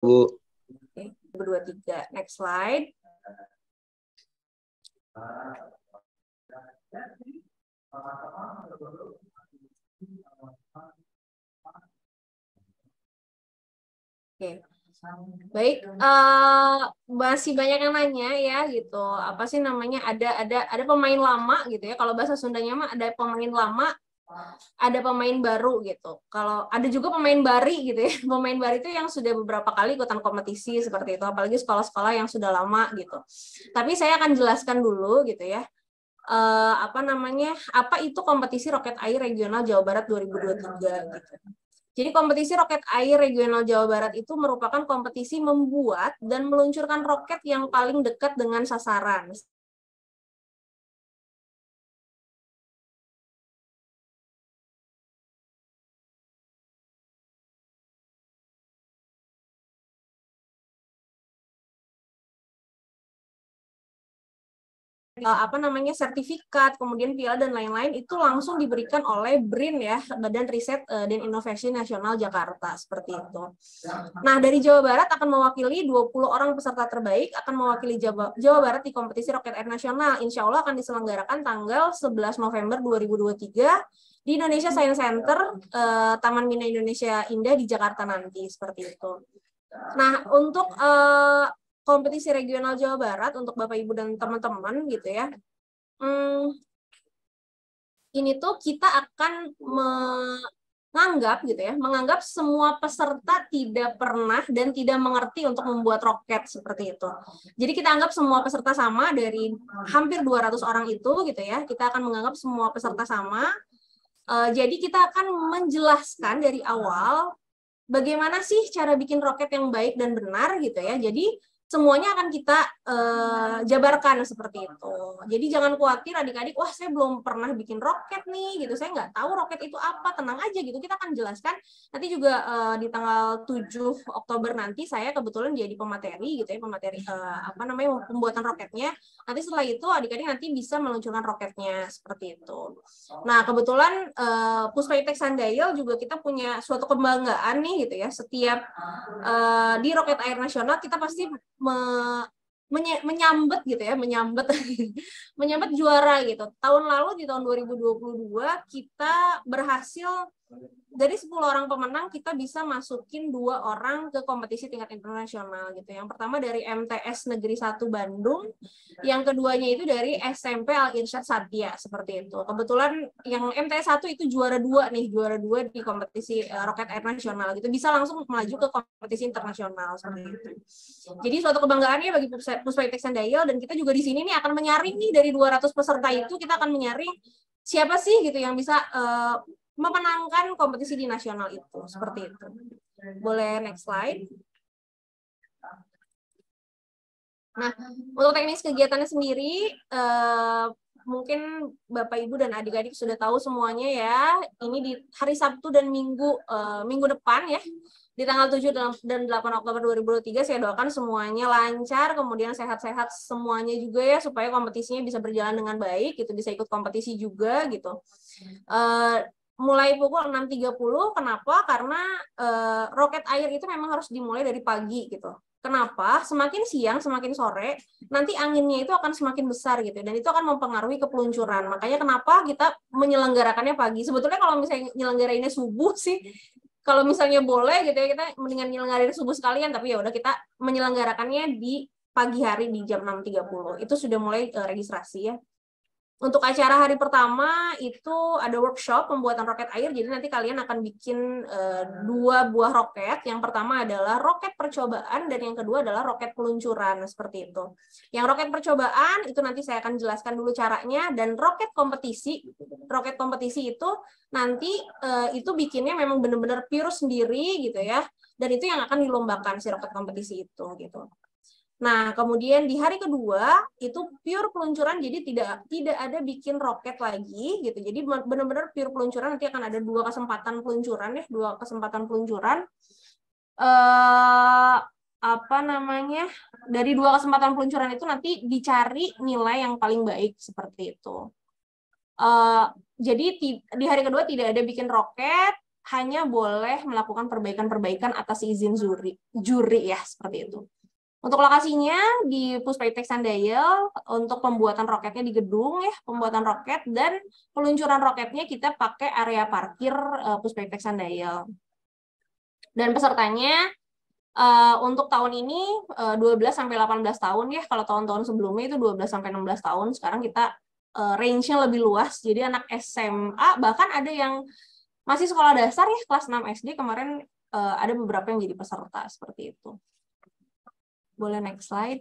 Bu. Oke, 2, 3. Next slide. Oke. Baik, masih banyak yang nanya ya gitu. Apa sih namanya? Ada pemain lama gitu ya. Kalau bahasa Sundanya mah ada pemain lama, ada pemain baru gitu. Kalau ada juga pemain bari gitu ya. Pemain bari itu yang sudah beberapa kali ikutan kompetisi seperti itu, apalagi sekolah-sekolah yang sudah lama gitu. Tapi saya akan jelaskan dulu gitu ya. Apa namanya? Apa itu kompetisi Roket Air Regional Jawa Barat 2023 gitu. Jadi kompetisi Roket Air Regional Jawa Barat itu merupakan kompetisi membuat dan meluncurkan roket yang paling dekat dengan sasaran. Apa namanya sertifikat, kemudian piala dan lain-lain itu langsung diberikan oleh BRIN ya, Badan Riset dan Inovasi Nasional Jakarta seperti itu. Nah, dari Jawa Barat akan mewakili 20 orang peserta terbaik akan mewakili Jawa Barat di kompetisi Roket Air Nasional. Insya Allah akan diselenggarakan tanggal 11 November 2023 di Indonesia Science Center, Taman Mina Indonesia Indah di Jakarta nanti seperti itu. Nah, untuk kompetisi regional Jawa Barat untuk Bapak Ibu dan teman-teman gitu ya. Ini tuh kita akan menganggap semua peserta tidak pernah dan tidak mengerti untuk membuat roket seperti itu. Jadi kita anggap semua peserta sama dari hampir 200 orang itu gitu ya. Kita akan menganggap semua peserta sama. Jadi kita akan menjelaskan dari awal bagaimana sih cara bikin roket yang baik dan benar gitu ya. Jadi semuanya akan kita jabarkan seperti itu. Jadi jangan khawatir adik-adik, wah saya belum pernah bikin roket nih gitu, saya nggak tahu roket itu apa, tenang aja gitu. Kita akan jelaskan nanti juga di tanggal 7 Oktober nanti saya kebetulan jadi pemateri gitu ya, pemateri apa namanya pembuatan roketnya. Nanti setelah itu adik-adik nanti bisa meluncurkan roketnya seperti itu. Nah kebetulan Puspa Iptek Sandail juga kita punya suatu kebanggaan nih gitu ya, setiap di Roket Air Nasional kita pasti menyambet gitu ya, menyambet juara gitu. Tahun lalu di tahun 2022 kita berhasil dari 10 orang pemenang kita bisa masukin 2 orang ke kompetisi tingkat internasional gitu. Yang pertama dari MTS Negeri 1 Bandung, yang keduanya itu dari SMP Al Irsyad Satya seperti itu. Kebetulan yang MTS 1 itu juara 2 di kompetisi Roket Air Nasional gitu. Bisa langsung maju ke kompetisi internasional seperti itu. Jadi suatu kebanggaannya bagi Puspa Iptek Sandail, dan kita juga di sini nih akan menyaring nih dari 200 peserta itu, kita akan menyaring siapa sih gitu yang bisa memenangkan kompetisi di nasional itu seperti itu. Boleh next slide. Nah, untuk teknis kegiatannya sendiri mungkin Bapak Ibu dan adik-adik sudah tahu semuanya ya. Ini di hari Sabtu dan minggu depan ya. Di tanggal 7 dan 8 Oktober 2023 saya doakan semuanya lancar, kemudian sehat-sehat semuanya juga ya, supaya kompetisinya bisa berjalan dengan baik, gitu, bisa ikut kompetisi juga gitu. Mulai pukul 6.30, kenapa? Karena roket air itu memang harus dimulai dari pagi gitu. Kenapa? Semakin siang, semakin sore, nanti anginnya itu akan semakin besar gitu, dan itu akan mempengaruhi kepeluncuran. Makanya kenapa kita menyelenggarakannya pagi. Sebetulnya kalau misalnya nyelenggarainnya subuh sih, kalau misalnya boleh gitu ya, kita mendingan nyelenggarain subuh sekalian, tapi ya udah kita menyelenggarakannya di pagi hari di jam 6.30. Itu sudah mulai registrasi ya. Untuk acara hari pertama itu ada workshop pembuatan roket air. Jadi nanti kalian akan bikin 2 buah roket. Yang pertama adalah roket percobaan dan yang kedua adalah roket peluncuran seperti itu. Yang roket percobaan itu nanti saya akan jelaskan dulu caranya, dan roket kompetisi itu nanti itu bikinnya memang benar-benar pure sendiri gitu ya. Dan itu yang akan dilombakan si roket kompetisi itu gitu. Nah, kemudian di hari kedua itu pure peluncuran, jadi tidak ada bikin roket lagi gitu. Jadi benar-benar pure peluncuran, nanti akan ada 2 kesempatan peluncuran ya, 2 kesempatan peluncuran. Apa namanya? Dari 2 kesempatan peluncuran itu nanti dicari nilai yang paling baik seperti itu. Jadi di hari kedua tidak ada bikin roket. hanya boleh melakukan perbaikan-perbaikan atas izin juri ya, seperti itu. Untuk lokasinya di Puspaitek Sundial, untuk pembuatan roketnya di gedung ya, pembuatan roket dan peluncuran roketnya kita pakai area parkir Puspaitek Sundial. Dan pesertanya untuk tahun ini 12 sampai 18 tahun ya. Kalau tahun-tahun sebelumnya itu 12 sampai 16 tahun. Sekarang kita range-nya lebih luas. Jadi anak SMA, bahkan ada yang masih sekolah dasar ya, kelas 6 SD kemarin ada beberapa yang jadi peserta seperti itu. Boleh next slide.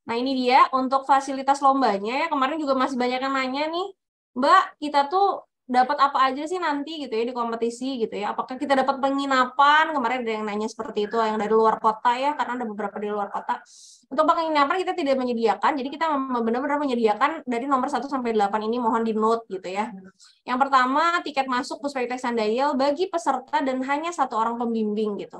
Nah, ini dia untuk fasilitas lombanya ya. Kemarin juga masih banyak yang nanya nih, Mbak, kita tuh dapat apa aja sih nanti gitu ya di kompetisi gitu ya. Apakah kita dapat penginapan? Kemarin ada yang nanya seperti itu, yang dari luar kota ya, karena ada beberapa di luar kota. Untuk penginapan kita tidak menyediakan, jadi kita benar-benar menyediakan dari nomor 1 sampai 8 ini, mohon di note gitu ya. Yang pertama, tiket masuk Puspaitek Sundial bagi peserta dan hanya 1 orang pembimbing gitu.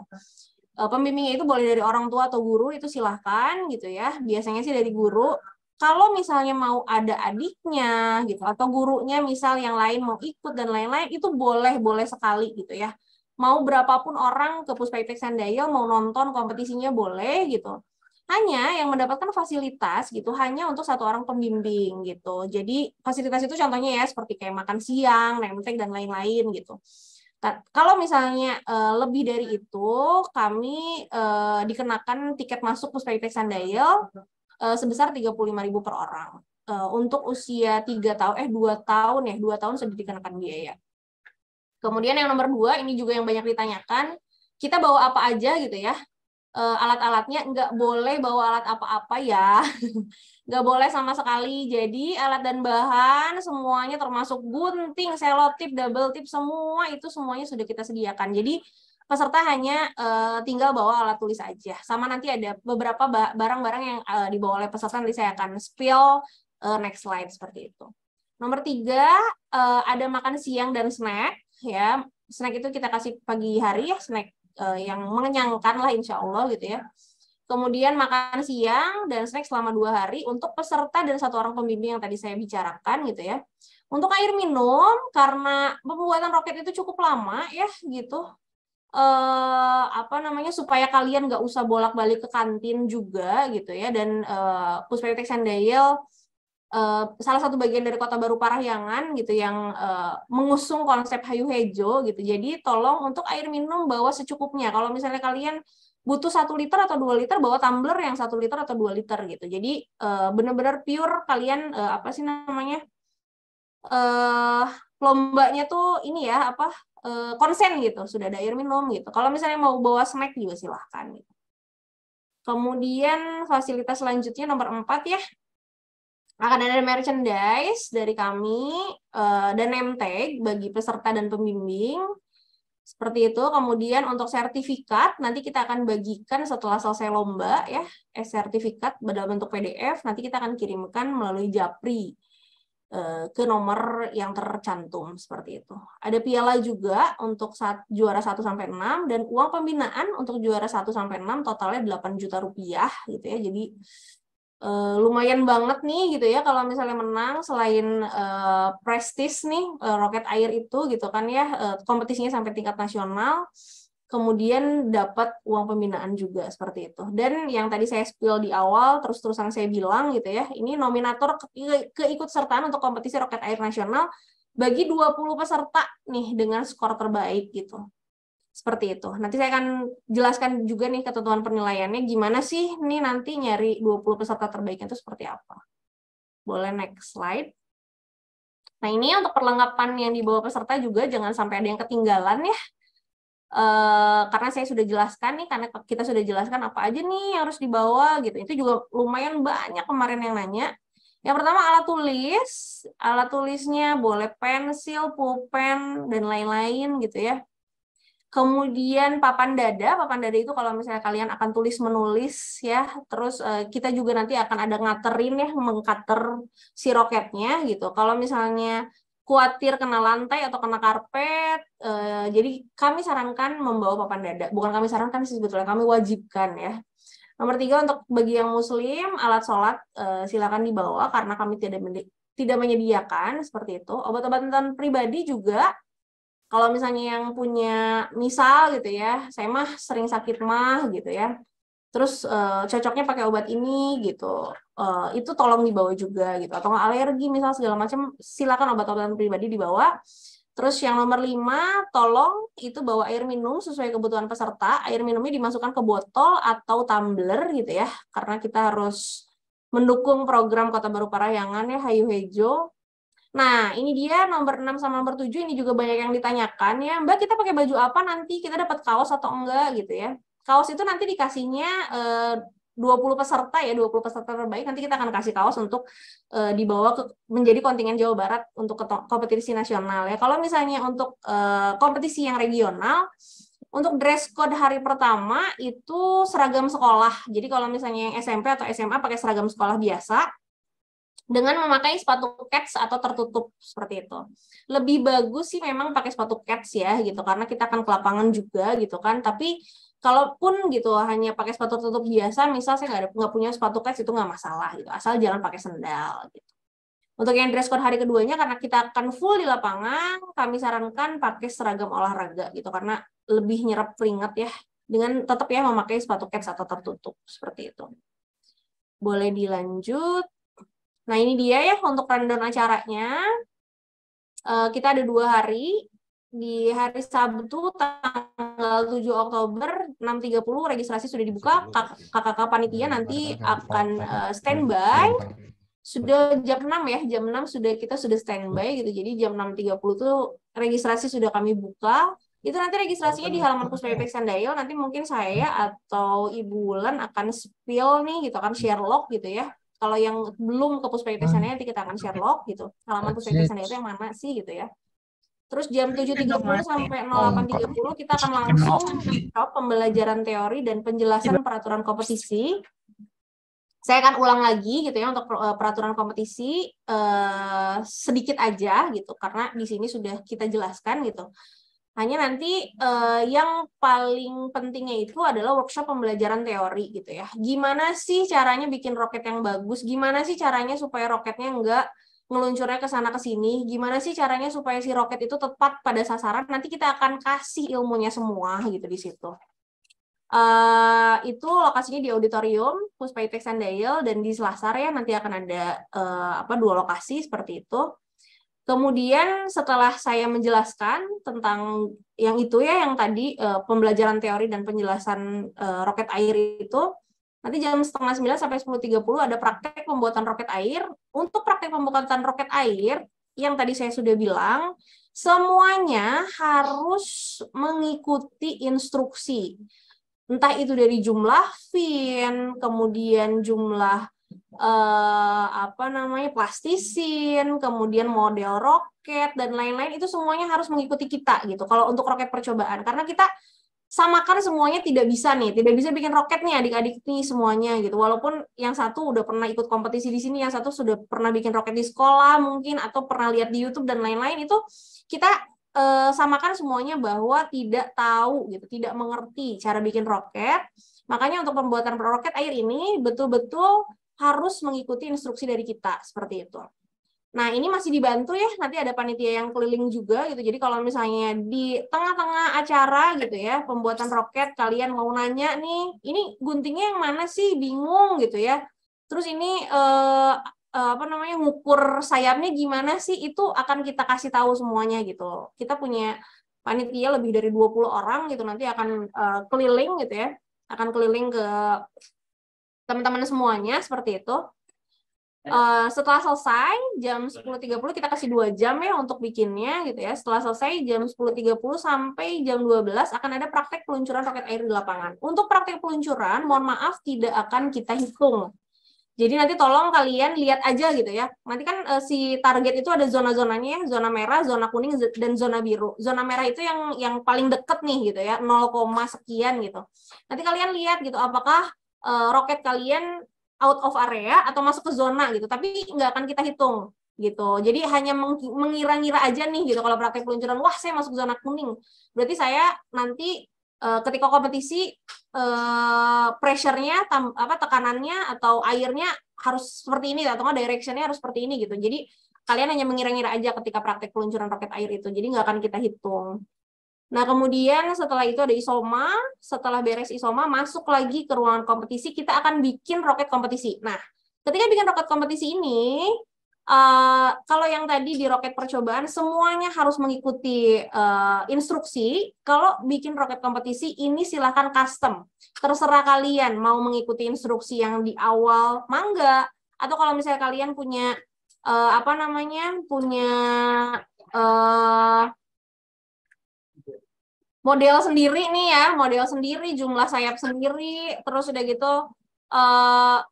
Pembimbingnya itu boleh dari orang tua atau guru, itu silahkan gitu ya. Biasanya sih dari guru. Kalau misalnya mau ada adiknya gitu atau gurunya misal yang lain mau ikut dan lain-lain, itu boleh sekali gitu ya. Mau berapapun orang ke Puspaitek Sundial mau nonton kompetisinya boleh gitu. Hanya yang mendapatkan fasilitas gitu hanya untuk 1 orang pembimbing gitu. Jadi fasilitas itu contohnya ya seperti kayak makan siang, name tag dan lain-lain gitu. Kalau misalnya lebih dari itu, kami dikenakan tiket masuk Puspaitek Sundial sebesar 35.000 per orang. Untuk usia 2 tahun ya, 2 tahun sudah dikenakan biaya. Kemudian yang nomor 2, ini juga yang banyak ditanyakan, kita bawa apa aja gitu ya. Alat-alatnya nggak boleh bawa alat apa-apa ya. Nggak boleh sama sekali. Jadi alat dan bahan semuanya termasuk gunting, selotip, double tip, semua itu semuanya sudah kita sediakan. Jadi peserta hanya tinggal bawa alat tulis aja. Sama nanti ada beberapa barang-barang yang dibawa oleh peserta, nanti saya akan spill next slide seperti itu. Nomor 3, ada makan siang dan snack ya. Snack itu kita kasih pagi hari ya, snack yang mengenyangkan lah insya Allah gitu ya. Kemudian makan siang dan snack selama 2 hari untuk peserta dan 1 orang pembimbing yang tadi saya bicarakan gitu ya. Untuk air minum, karena pembuatan roket itu cukup lama ya gitu. Supaya kalian nggak usah bolak-balik ke kantin juga gitu ya. Dan Puspaitek Sundial salah satu bagian dari Kota Baru Parahyangan gitu yang mengusung konsep Hayu Hejo gitu. Jadi tolong untuk air minum bawa secukupnya. Kalau misalnya kalian butuh 1 liter atau 2 liter, bawa tumbler yang 1 liter atau 2 liter gitu. Jadi benar-benar pure kalian lombanya tuh ini ya konsen gitu, sudah ada air minum gitu. Kalau misalnya mau bawa snack juga silahkan gitu. Kemudian fasilitas selanjutnya nomor 4 ya. Akan ada merchandise dari kami dan name tag bagi peserta dan pembimbing. Seperti itu. Kemudian untuk sertifikat, nanti kita akan bagikan setelah selesai lomba ya, sertifikat dalam bentuk PDF, nanti kita akan kirimkan melalui Japri ke nomor yang tercantum seperti itu. Ada piala juga untuk juara 1-6 dan uang pembinaan untuk juara 1-6 totalnya 8 juta rupiah gitu ya. Jadi lumayan banget nih gitu ya kalau misalnya menang, selain prestis nih roket air itu gitu kan ya, kompetisinya sampai tingkat nasional, kemudian dapat uang pembinaan juga seperti itu. Dan yang tadi saya spill di awal terus-terusan saya bilang gitu ya, ini nominator keikutsertaan untuk kompetisi roket air nasional bagi 20 peserta nih dengan skor terbaik gitu. Seperti itu. Nanti saya akan jelaskan juga nih ketentuan penilaiannya, gimana sih nih nanti nyari 20 peserta terbaiknya itu seperti apa. Boleh next slide. Nah ini untuk perlengkapan yang dibawa peserta juga jangan sampai ada yang ketinggalan ya. Karena saya sudah jelaskan nih, karena kita sudah jelaskan apa aja nih yang harus dibawa gitu. Itu juga lumayan banyak kemarin yang nanya. Yang pertama alat tulisnya boleh pensil, pulpen, dan lain-lain gitu ya. Kemudian papan dada itu kalau misalnya kalian akan tulis menulis ya, terus kita juga nanti akan ada ngaterin ya, mengcutter si roketnya gitu. Kalau misalnya khawatir kena lantai atau kena karpet, jadi kami sarankan membawa papan dada. Bukan kami sarankan sih sebetulnya, kami wajibkan ya. Nomor 3 untuk bagi yang muslim, alat sholat silakan dibawa karena kami tidak menyediakan seperti itu. Obat-obatan pribadi juga Kalau misalnya yang punya misal gitu ya, saya mah sering sakit mah gitu ya. Terus cocoknya pakai obat ini gitu. Itu tolong dibawa juga gitu. Atau nggak alergi misal segala macam, silakan obat-obatan pribadi dibawa. Terus yang nomor 5, tolong itu bawa air minum sesuai kebutuhan peserta. Air minumnya dimasukkan ke botol atau tumbler gitu ya. Karena kita harus mendukung program Kota Baru Parahyangan ya, Hayu Hejo. Nah, ini dia nomor 6 sama nomor 7 ini juga banyak yang ditanyakan ya. Mbak, kita pakai baju apa nanti? Kita dapat kaos atau enggak gitu ya. Kaos itu nanti dikasihnya 20 peserta ya, 20 peserta terbaik. Nanti kita akan kasih kaos untuk dibawa menjadi kontingen Jawa Barat untuk kompetisi nasional ya. Kalau misalnya untuk kompetisi yang regional, untuk dress code hari pertama itu seragam sekolah. Jadi kalau misalnya yang SMP atau SMA pakai seragam sekolah biasa, dengan memakai sepatu kets atau tertutup seperti itu. Lebih bagus sih memang pakai sepatu kets ya gitu, karena kita akan ke lapangan juga gitu kan. Tapi kalaupun gitu hanya pakai sepatu tertutup biasa, misal saya nggak punya sepatu kets, itu nggak masalah gitu, asal jangan pakai sendal gitu. Untuk yang dress code hari keduanya, karena kita akan full di lapangan, kami sarankan pakai seragam olahraga gitu, karena lebih nyerap keringat ya, dengan tetap ya memakai sepatu kets atau tertutup seperti itu. Boleh dilanjut. Nah, ini dia ya untuk rundown acaranya. Kita ada 2 hari. Di hari Sabtu tanggal 7 Oktober 6.30 registrasi sudah dibuka. Kakak panitia nanti akan standby. Sudah jam 6 ya, jam 6 kita sudah standby gitu. Jadi jam 6.30 tuh registrasi sudah kami buka. Itu nanti registrasinya di halaman Puspaypex Sandail. Nanti mungkin saya atau Ibu Wulan akan spill nih gitu, akan share log gitu ya. Kalau yang belum ke Puspaypex Sandail nanti kita akan share log gitu. Halaman Puspaypex Sandail itu yang mana sih gitu ya. Terus jam 7.30 sampai 08.30 kita akan langsung pembelajaran teori dan penjelasan peraturan kompetisi. Saya akan ulang lagi gitu ya untuk peraturan kompetisi sedikit aja gitu, karena di sini sudah kita jelaskan gitu. Hanya nanti yang paling pentingnya itu adalah workshop pembelajaran teori gitu ya. Gimana sih caranya bikin roket yang bagus? Gimana sih caranya supaya roketnya nggak ngeluncurnya ke sana ke sini? Gimana sih caranya supaya si roket itu tepat pada sasaran? Nanti kita akan kasih ilmunya semua gitu di situ. Itu lokasinya di auditorium Puspaypex Sandail dan di Selasar ya, nanti akan ada 2 lokasi seperti itu. Kemudian setelah saya menjelaskan tentang yang itu ya, yang tadi pembelajaran teori dan penjelasan roket air itu, nanti jam 8:30 sampai 10.30 ada praktek pembuatan roket air. Untuk praktek pembuatan roket air, yang tadi saya sudah bilang, semuanya harus mengikuti instruksi. Entah itu dari jumlah fin, kemudian jumlah plastisin, kemudian model roket dan lain-lain, itu semuanya harus mengikuti kita gitu. Kalau untuk roket percobaan, karena kita samakan semuanya tidak bisa bikin roket nih adik-adik nih semuanya gitu. Walaupun yang satu udah pernah ikut kompetisi di sini, yang satu sudah pernah bikin roket di sekolah mungkin atau pernah lihat di YouTube dan lain-lain, itu kita samakan semuanya bahwa tidak tahu gitu, tidak mengerti cara bikin roket. Makanya untuk pembuatan roket air ini betul-betul harus mengikuti instruksi dari kita seperti itu. Nah, ini masih dibantu ya, nanti ada panitia yang keliling juga gitu. Jadi kalau misalnya di tengah-tengah acara gitu ya, pembuatan roket, kalian mau nanya nih, ini guntingnya yang mana sih, bingung gitu ya. Terus ini ngukur sayapnya gimana sih, itu akan kita kasih tahu semuanya gitu. Kita punya panitia lebih dari 20 orang gitu, nanti akan keliling gitu ya, akan keliling ke teman-teman semuanya seperti itu. Setelah selesai jam 10.30 kita kasih 2 jam ya untuk bikinnya gitu ya. Setelah selesai jam 10.30 sampai jam 12 akan ada praktek peluncuran roket air di lapangan. Untuk praktek peluncuran, mohon maaf tidak akan kita hitung. Jadi nanti tolong kalian lihat aja gitu ya. Nanti kan si target itu ada zona-zonanya, zona merah, zona kuning, dan zona biru. Zona merah itu yang paling deket nih gitu ya, 0, sekian gitu. Nanti kalian lihat gitu apakah roket kalian out of area atau masuk ke zona gitu. Tapi nggak akan kita hitung gitu. Jadi hanya mengira-ngira aja nih gitu. Kalau praktek peluncuran, wah saya masuk zona kuning. Berarti saya nanti ketika kompetisi pressure-nya, tekanannya atau airnya harus seperti ini atau direction-nya harus seperti ini gitu. Jadi Kalian hanya mengira-ngira aja ketika praktek peluncuran roket air itu, jadi nggak akan kita hitung. Nah, kemudian setelah itu ada isoma, setelah beres isoma, masuk lagi ke ruangan kompetisi, kita akan bikin roket kompetisi. Nah, ketika bikin roket kompetisi ini, kalau yang tadi di roket percobaan, semuanya harus mengikuti instruksi. Kalau bikin roket kompetisi, ini silahkan custom. Terserah kalian mau mengikuti instruksi yang di awal, mangga. Atau kalau misalnya kalian punya, punya model sendiri nih ya, model sendiri, jumlah sayap sendiri, terus udah gitu,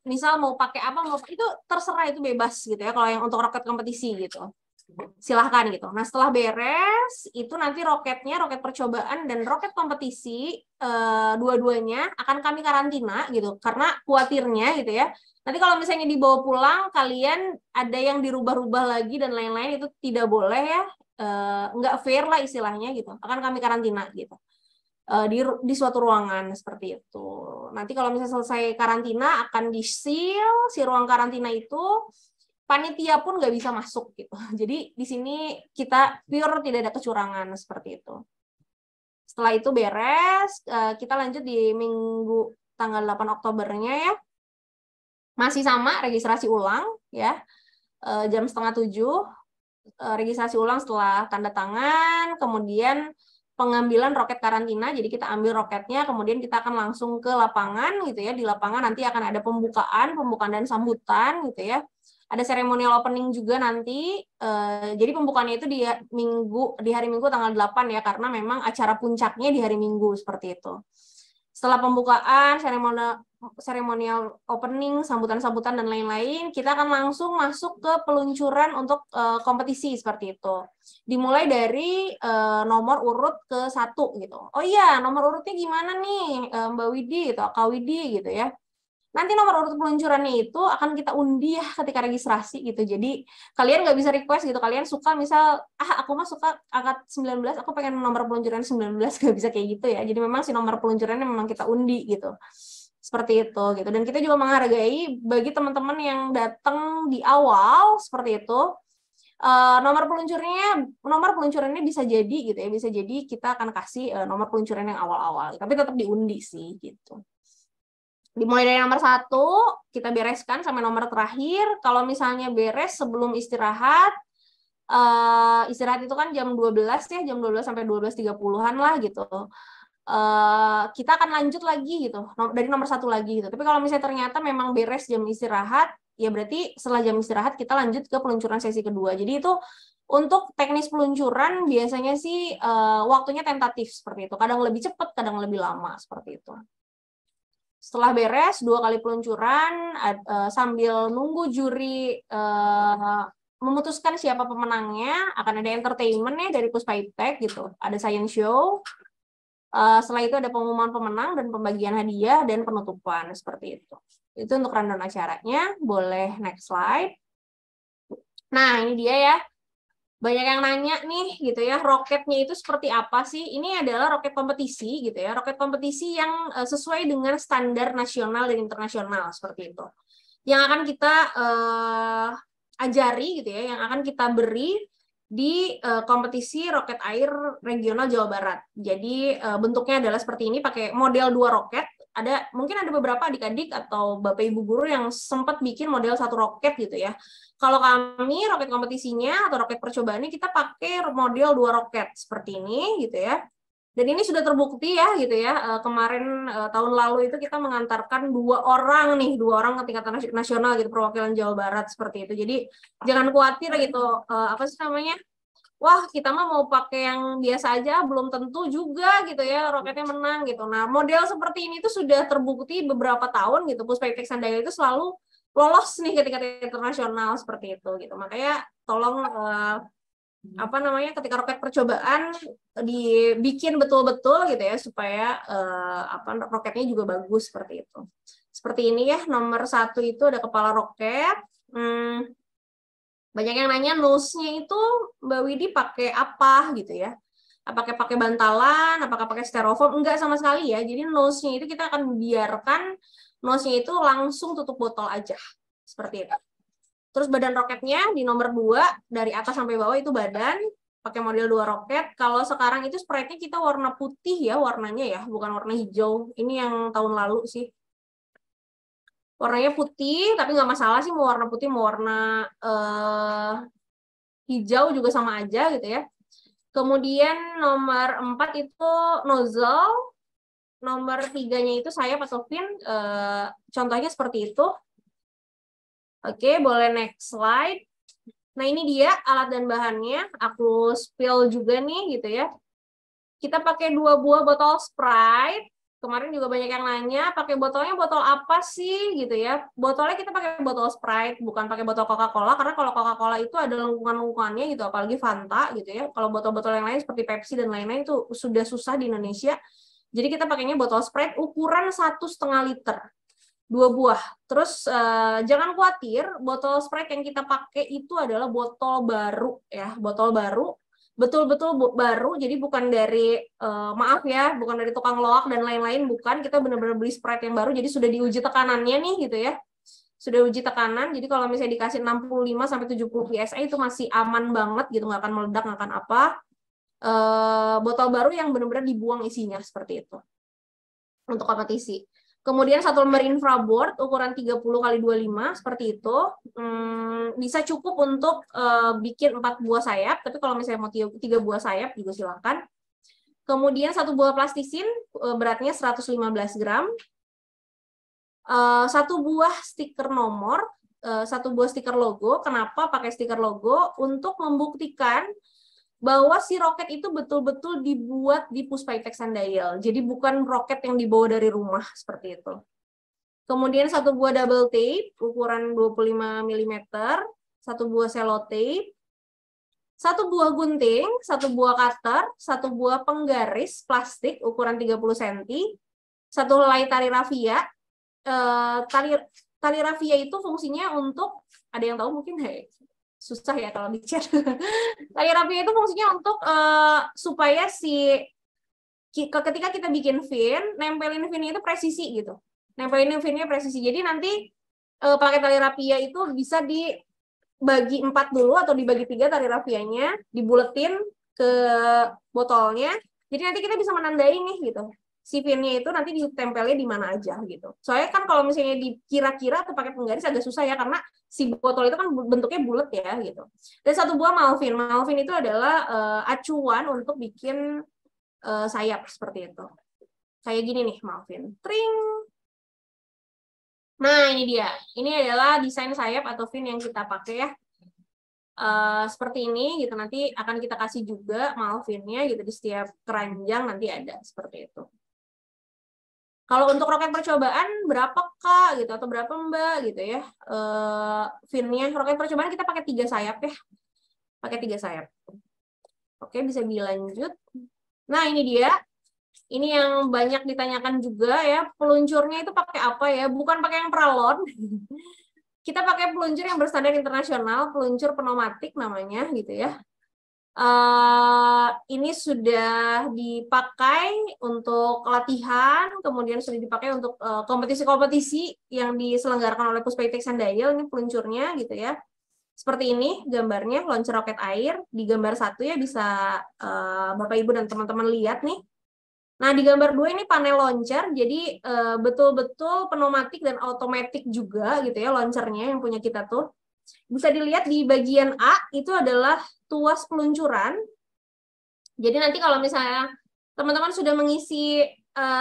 misal mau pakai apa, itu terserah, itu bebas gitu ya, kalau yang untuk roket kompetisi gitu. Silahkan gitu. Nah, setelah beres, itu nanti roketnya, roket percobaan dan roket kompetisi, dua-duanya akan kami karantina gitu, karena khawatirnya gitu ya, nanti kalau misalnya dibawa pulang, kalian ada yang dirubah-rubah lagi dan lain-lain, itu tidak boleh ya, nggak fair lah istilahnya gitu, akan kami karantina gitu. Di suatu ruangan seperti itu. Nanti kalau misalnya selesai karantina, akan di-seal si ruang karantina itu, panitia pun nggak bisa masuk gitu. Jadi di sini kita pure tidak ada kecurangan seperti itu. Setelah itu beres, kita lanjut di minggu tanggal 8 Oktobernya ya. Masih sama, registrasi ulang ya. Jam 6:30, registrasi ulang setelah tanda tangan, kemudian pengambilan roket karantina, jadi kita ambil roketnya, kemudian kita akan langsung ke lapangan gitu ya. Di lapangan nanti akan ada pembukaan dan sambutan gitu ya. Ada seremonial opening juga nanti. Jadi pembukaannya itu di hari Minggu tanggal 8 ya, karena memang acara puncaknya di hari Minggu seperti itu. Setelah pembukaan, seremonial opening, sambutan-sambutan dan lain-lain, kita akan langsung masuk ke peluncuran untuk kompetisi seperti itu. Dimulai dari nomor urut ke 1 gitu. Oh iya, nomor urutnya gimana nih Mbak Widi gitu, Kak Widi gitu ya. Nanti nomor urut peluncurannya itu akan kita undi ya ketika registrasi gitu. Jadi kalian nggak bisa request gitu. Kalian suka misal, aku mah suka angkat 19, aku pengen nomor peluncuran 19, nggak bisa kayak gitu ya. Jadi memang si nomor peluncurannya memang kita undi gitu. Seperti itu gitu. Dan kita juga menghargai bagi teman-teman yang datang di awal seperti itu. Nomor peluncurannya bisa jadi gitu ya. Bisa jadi kita akan kasih nomor peluncuran yang awal-awal. Tapi tetap diundi sih gitu. Dimulai dari nomor 1, kita bereskan sampai nomor terakhir. Kalau misalnya beres sebelum istirahat, istirahat itu kan jam 12 ya, jam 12 sampai 12.30-an lah gitu. Kita akan lanjut lagi gitu, dari nomor 1 lagi gitu. Tapi kalau misalnya ternyata memang beres jam istirahat, ya berarti setelah jam istirahat kita lanjut ke peluncuran sesi kedua. Jadi itu untuk teknis peluncuran biasanya sih waktunya tentatif seperti itu. Kadang lebih cepat, kadang lebih lama seperti itu. Setelah beres 2 kali peluncuran, sambil nunggu juri memutuskan siapa pemenangnya, akan ada entertainment ya dari Puspa Iptek gitu, ada science show. Setelah itu ada pengumuman pemenang dan pembagian hadiah dan penutupan seperti itu. Itu untuk rundown acaranya. Boleh next slide. Nah ini dia ya. Banyak yang nanya nih gitu ya, roketnya itu seperti apa sih? Ini adalah roket kompetisi gitu ya, roket kompetisi yang sesuai dengan standar nasional dan internasional seperti itu. Yang akan kita ajari gitu ya, yang akan kita beri di kompetisi roket air regional Jawa Barat. Jadi bentuknya adalah seperti ini, pakai model 2 roket. Mungkin ada beberapa adik-adik atau bapak ibu guru yang sempat bikin model 1 roket gitu ya. Kalau kami roket kompetisinya atau roket percobaannya kita pakai model 2 roket seperti ini gitu ya. Dan ini sudah terbukti ya gitu ya. Kemarin tahun lalu itu kita mengantarkan 2 orang nih, 2 orang ke tingkat nasional gitu, perwakilan Jawa Barat seperti itu. Jadi jangan khawatir gitu, apa sih namanya? Wah, kita mah mau pakai yang biasa aja, belum tentu juga gitu ya roketnya menang gitu. Nah, model seperti ini tuh sudah terbukti beberapa tahun gitu. Puspa Iptek Sandaya itu selalu lolos nih ketika internasional seperti itu gitu. Makanya tolong ketika roket percobaan dibikin betul-betul gitu ya supaya roketnya juga bagus seperti itu. Seperti ini ya, nomor 1 itu ada kepala roket. Banyak yang nanya nose-nya itu Mbak Widi pakai apa gitu ya. Apakah pakai bantalan, apakah pakai styrofoam? Enggak sama sekali ya. Jadi nose-nya itu kita akan biarkan nose-nya itu langsung tutup botol aja. Seperti itu. Terus badan roketnya di nomor 2 dari atas sampai bawah itu badan, pakai model 2 roket. Kalau sekarang itu sprite-nya kita warna putih ya warnanya ya, bukan warna hijau. Ini yang tahun lalu sih. Warnanya putih, tapi nggak masalah sih mau warna putih, mau warna hijau juga sama aja gitu ya. Kemudian nomor 4 itu nozzle, nomor 3-nya itu sayap atau fin. Contohnya seperti itu. Oke, boleh next slide. Nah, ini dia alat dan bahannya. Aku spill juga nih gitu ya. Kita pakai 2 buah botol Sprite. Kemarin juga banyak yang nanya, pakai botolnya botol apa sih gitu ya. Botolnya kita pakai botol Sprite, bukan pakai botol Coca-Cola, karena kalau Coca-Cola itu ada lengkungan-lengkungannya gitu, apalagi Fanta gitu ya. Kalau botol-botol yang lain seperti Pepsi dan lain-lain itu sudah susah di Indonesia. Jadi kita pakainya botol Sprite ukuran 1,5 liter. 2 buah. Terus jangan khawatir, botol Sprite yang kita pakai itu adalah botol baru ya, botol baru, betul-betul baru. Jadi bukan dari maaf ya, bukan dari tukang loak dan lain-lain, bukan. Kita benar-benar beli Sprite yang baru, jadi sudah diuji tekanannya nih gitu ya. Sudah uji tekanan, jadi kalau misalnya dikasih 65 sampai 70 PSI itu masih aman banget gitu, nggak akan meledak, nggak akan apa. Botol baru yang benar-benar dibuang isinya seperti itu untuk kompetisi. Kemudian 1 lembar infraboard ukuran 30 kali 25 seperti itu. Bisa cukup untuk bikin 4 buah sayap, tapi kalau misalnya mau 3 buah sayap juga silakan. Kemudian 1 buah plastisin beratnya 115 gram. 1 buah stiker nomor, 1 buah stiker logo. Kenapa pakai stiker logo? Untuk membuktikan bahwa si roket itu betul-betul dibuat di Puspa Itex Sundial. Jadi bukan roket yang dibawa dari rumah seperti itu. Kemudian 1 buah double tape ukuran 25 mm, 1 buah sellotape, 1 buah gunting, 1 buah cutter, 1 buah penggaris plastik ukuran 30 cm, 1 helai tali rafia. Tali rafia itu fungsinya untuk, ada yang tahu mungkin? Susah ya kalau di chat. Tali rafia itu fungsinya untuk supaya ketika kita bikin fin, nempelin finnya itu presisi gitu. Nempelin finnya presisi. Jadi nanti pakai tali rafia itu bisa dibagi 4 dulu atau dibagi 3 tali rafianya, dibuletin ke botolnya. Jadi nanti kita bisa menandai nih gitu. Si finnya itu nanti ditempelnya di mana aja gitu. Soalnya kan kalau misalnya dikira-kira atau pakai penggaris agak susah ya, karena si botol itu kan bentuknya bulat ya gitu. Dan 1 buah malvin. Malvin itu adalah acuan untuk bikin sayap seperti itu. Kayak gini nih malvin. Tring. Nah ini dia. Ini adalah desain sayap atau fin yang kita pakai ya. Seperti ini gitu. Nanti akan kita kasih juga malvinnya gitu di setiap keranjang nanti ada seperti itu. Kalau untuk roket percobaan berapa Kak gitu atau berapa Mbak gitu ya. Finnya roket percobaan kita pakai 3 sayap ya. Pakai 3 sayap. Oke, bisa dilanjut. Nah, ini dia. Ini yang banyak ditanyakan juga ya, peluncurnya itu pakai apa ya? Bukan pakai yang pralon. Kita pakai peluncur yang berstandar internasional, peluncur pneumatik namanya gitu ya. Ini sudah dipakai untuk latihan, kemudian sudah dipakai untuk kompetisi-kompetisi yang diselenggarakan oleh Puspa Itex Sundial. Ini peluncurnya gitu ya. Seperti ini gambarnya, launcher roket air. Di gambar 1 ya bisa Bapak Ibu dan teman-teman lihat nih. Nah, di gambar 2 ini panel launcher, jadi betul-betul pneumatik dan otomatis juga gitu ya launchernya yang punya kita tuh. Bisa dilihat di bagian A itu adalah tuas peluncuran. Jadi nanti kalau misalnya teman-teman sudah mengisi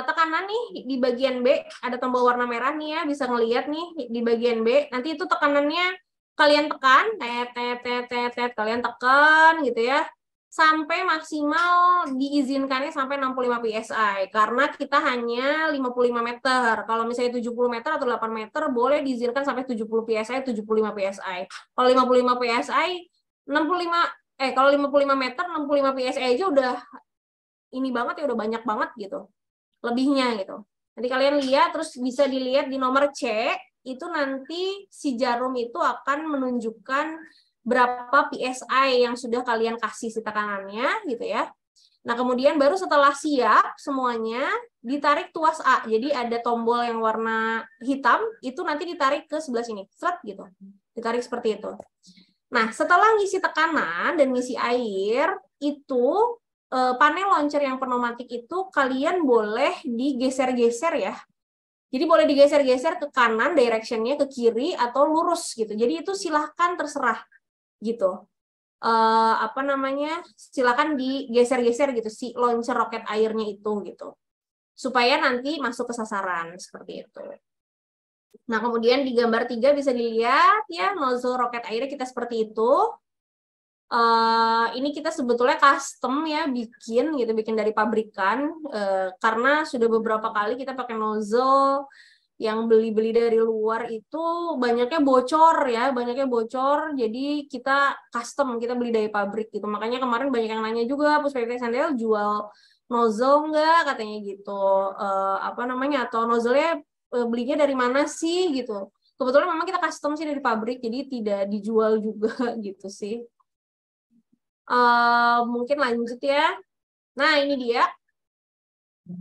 tekanan nih di bagian B, ada tombol warna merah nih ya, bisa ngelihat nih di bagian B. Nanti itu tekanannya kalian tekan, kalian tekan gitu ya, sampai maksimal diizinkannya sampai 65 PSI. Karena kita hanya 55 meter. Kalau misalnya 70 meter atau 8 meter, boleh diizinkan sampai 70 PSI, 75 PSI. Kalau 55 PSI, 65, kalau 55 meter, 65 PSI aja udah ini banget ya, udah banyak banget gitu. Lebihnya gitu. Nanti kalian lihat, terus bisa dilihat di nomor C, itu nanti si jarum itu akan menunjukkan berapa PSI yang sudah kalian kasih si tekanannya gitu ya. Nah, kemudian baru setelah siap semuanya ditarik tuas A. Jadi ada tombol yang warna hitam itu nanti ditarik ke sebelah sini. Seret gitu. Ditarik seperti itu. Nah, setelah ngisi tekanan dan ngisi air, itu panel launcher yang pneumatik itu kalian boleh digeser-geser ya. Jadi boleh digeser-geser ke kanan, directionnya ke kiri, atau lurus gitu. Jadi itu silahkan terserah gitu. Apa namanya, silakan digeser-geser gitu si launcher roket airnya itu gitu. Supaya nanti masuk ke sasaran seperti itu. Nah, kemudian di gambar 3 bisa dilihat ya nozzle roket airnya kita seperti itu. Ini kita sebetulnya custom ya, bikin dari pabrikan karena sudah beberapa kali kita pakai nozzle yang beli-beli dari luar itu banyaknya bocor ya, jadi kita custom, kita beli dari pabrik gitu. Makanya kemarin banyak yang nanya juga, Puspetek Sandel jual nozzle nggak katanya gitu, apa namanya, atau nozzle-nya belinya dari mana sih gitu. Kebetulan memang kita custom sih dari pabrik, jadi tidak dijual juga gitu sih. Mungkin lanjut ya. Nah, ini dia.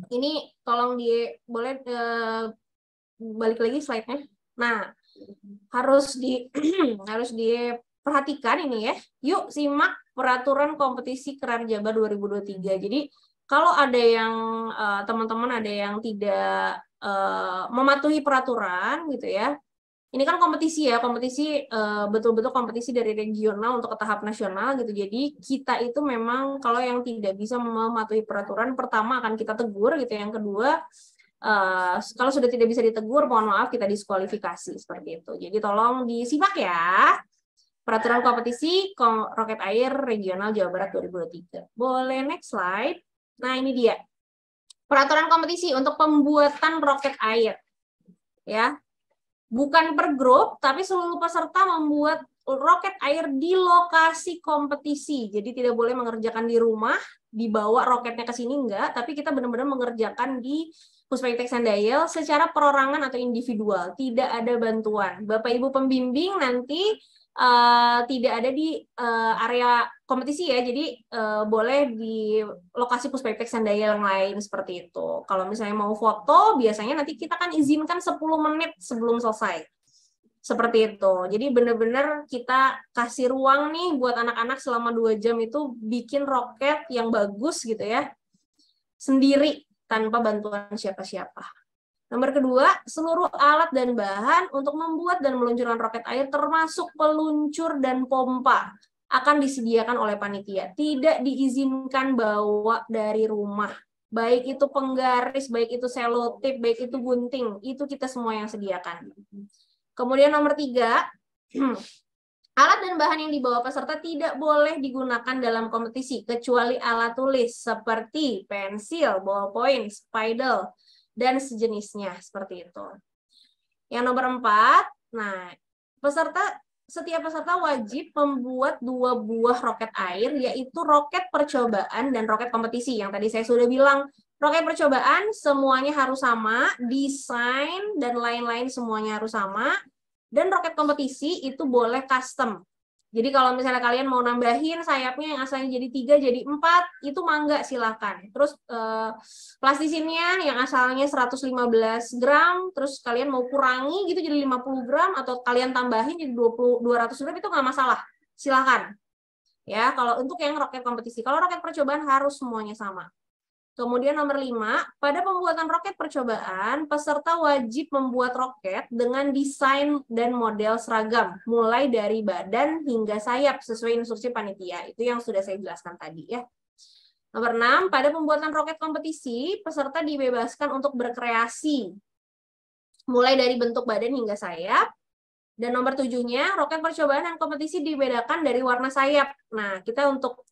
Ini tolong boleh balik lagi slide-nya. Nah, harus diperhatikan ini ya. Yuk simak peraturan kompetisi Kerar Jabar 2023. Jadi kalau ada yang teman-teman ada yang tidak mematuhi peraturan gitu ya. Ini kan kompetisi ya, betul-betul kompetisi dari regional untuk ke tahap nasional gitu. Jadi kita itu memang kalau yang tidak bisa mematuhi peraturan, pertama akan kita tegur gitu. Yang kedua, kalau sudah tidak bisa ditegur, mohon maaf kita diskualifikasi seperti itu. Jadi tolong disimak ya. Peraturan kompetisi roket air regional Jawa Barat 2023. Boleh next slide. Nah, ini dia. Peraturan kompetisi untuk pembuatan roket air. Ya. Bukan per grup, tapi seluruh peserta membuat roket air di lokasi kompetisi. Jadi tidak boleh mengerjakan di rumah, dibawa roketnya ke sini enggak, tapi kita benar-benar mengerjakan di Puspetek Sandail secara perorangan atau individual, tidak ada bantuan. Bapak Ibu pembimbing nanti tidak ada di area kompetisi ya, jadi boleh di lokasi Puspetek Sandail yang lain seperti itu. Kalau misalnya mau foto, biasanya nanti kita kan izinkan 10 menit sebelum selesai. Seperti itu. Jadi benar-benar kita kasih ruang nih buat anak-anak selama 2 jam itu bikin roket yang bagus gitu ya, sendiri tanpa bantuan siapa-siapa. Nomor kedua, seluruh alat dan bahan untuk membuat dan meluncurkan roket air termasuk peluncur dan pompa akan disediakan oleh panitia. Tidak diizinkan bawa dari rumah. Baik itu penggaris, baik itu selotip, baik itu gunting. Itu kita semua yang sediakan. Kemudian nomor 3, alat dan bahan yang dibawa peserta tidak boleh digunakan dalam kompetisi, kecuali alat tulis seperti pensil, ballpoint, spidol, dan sejenisnya seperti itu. Yang nomor 4, nah setiap peserta wajib membuat 2 buah roket air, yaitu roket percobaan dan roket kompetisi. Yang tadi saya sudah bilang, roket percobaan semuanya harus sama, desain dan lain-lain semuanya harus sama, dan roket kompetisi itu boleh custom. Jadi kalau misalnya kalian mau nambahin sayapnya yang asalnya jadi 3 jadi 4, itu mangga silakan. Terus plastisinnya yang asalnya 115 gram, terus kalian mau kurangi gitu jadi 50 gram, atau kalian tambahin jadi 200 gram, itu nggak masalah. Silakan. Ya, kalau untuk yang roket kompetisi. Kalau roket percobaan harus semuanya sama. Kemudian nomor 5, pada pembuatan roket percobaan, peserta wajib membuat roket dengan desain dan model seragam, mulai dari badan hingga sayap sesuai instruksi panitia. Itu yang sudah saya jelaskan tadi ya. Nomor 6, pada pembuatan roket kompetisi, peserta dibebaskan untuk berkreasi, mulai dari bentuk badan hingga sayap. Dan nomor 7-nya, roket percobaan dan kompetisi dibedakan dari warna sayap. Nah, kita untuk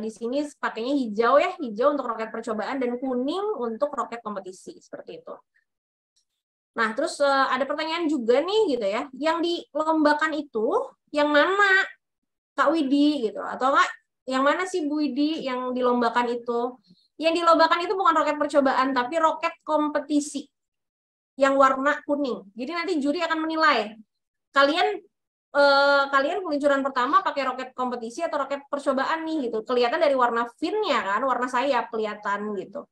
di sini pakainya hijau ya, hijau untuk roket percobaan dan kuning untuk roket kompetisi, seperti itu. Nah, terus ada pertanyaan juga nih gitu ya, yang dilombakan itu yang mana, Kak Widi gitu, atau Kak, yang mana sih Bu Widi yang dilombakan itu? Yang dilombakan itu bukan roket percobaan, tapi roket kompetisi yang warna kuning. Jadi nanti juri akan menilai. Kalian peluncuran pertama pakai roket kompetisi atau roket percobaan nih gitu. Kelihatan dari warna fin-nya kan, warna sayap kelihatan gitu.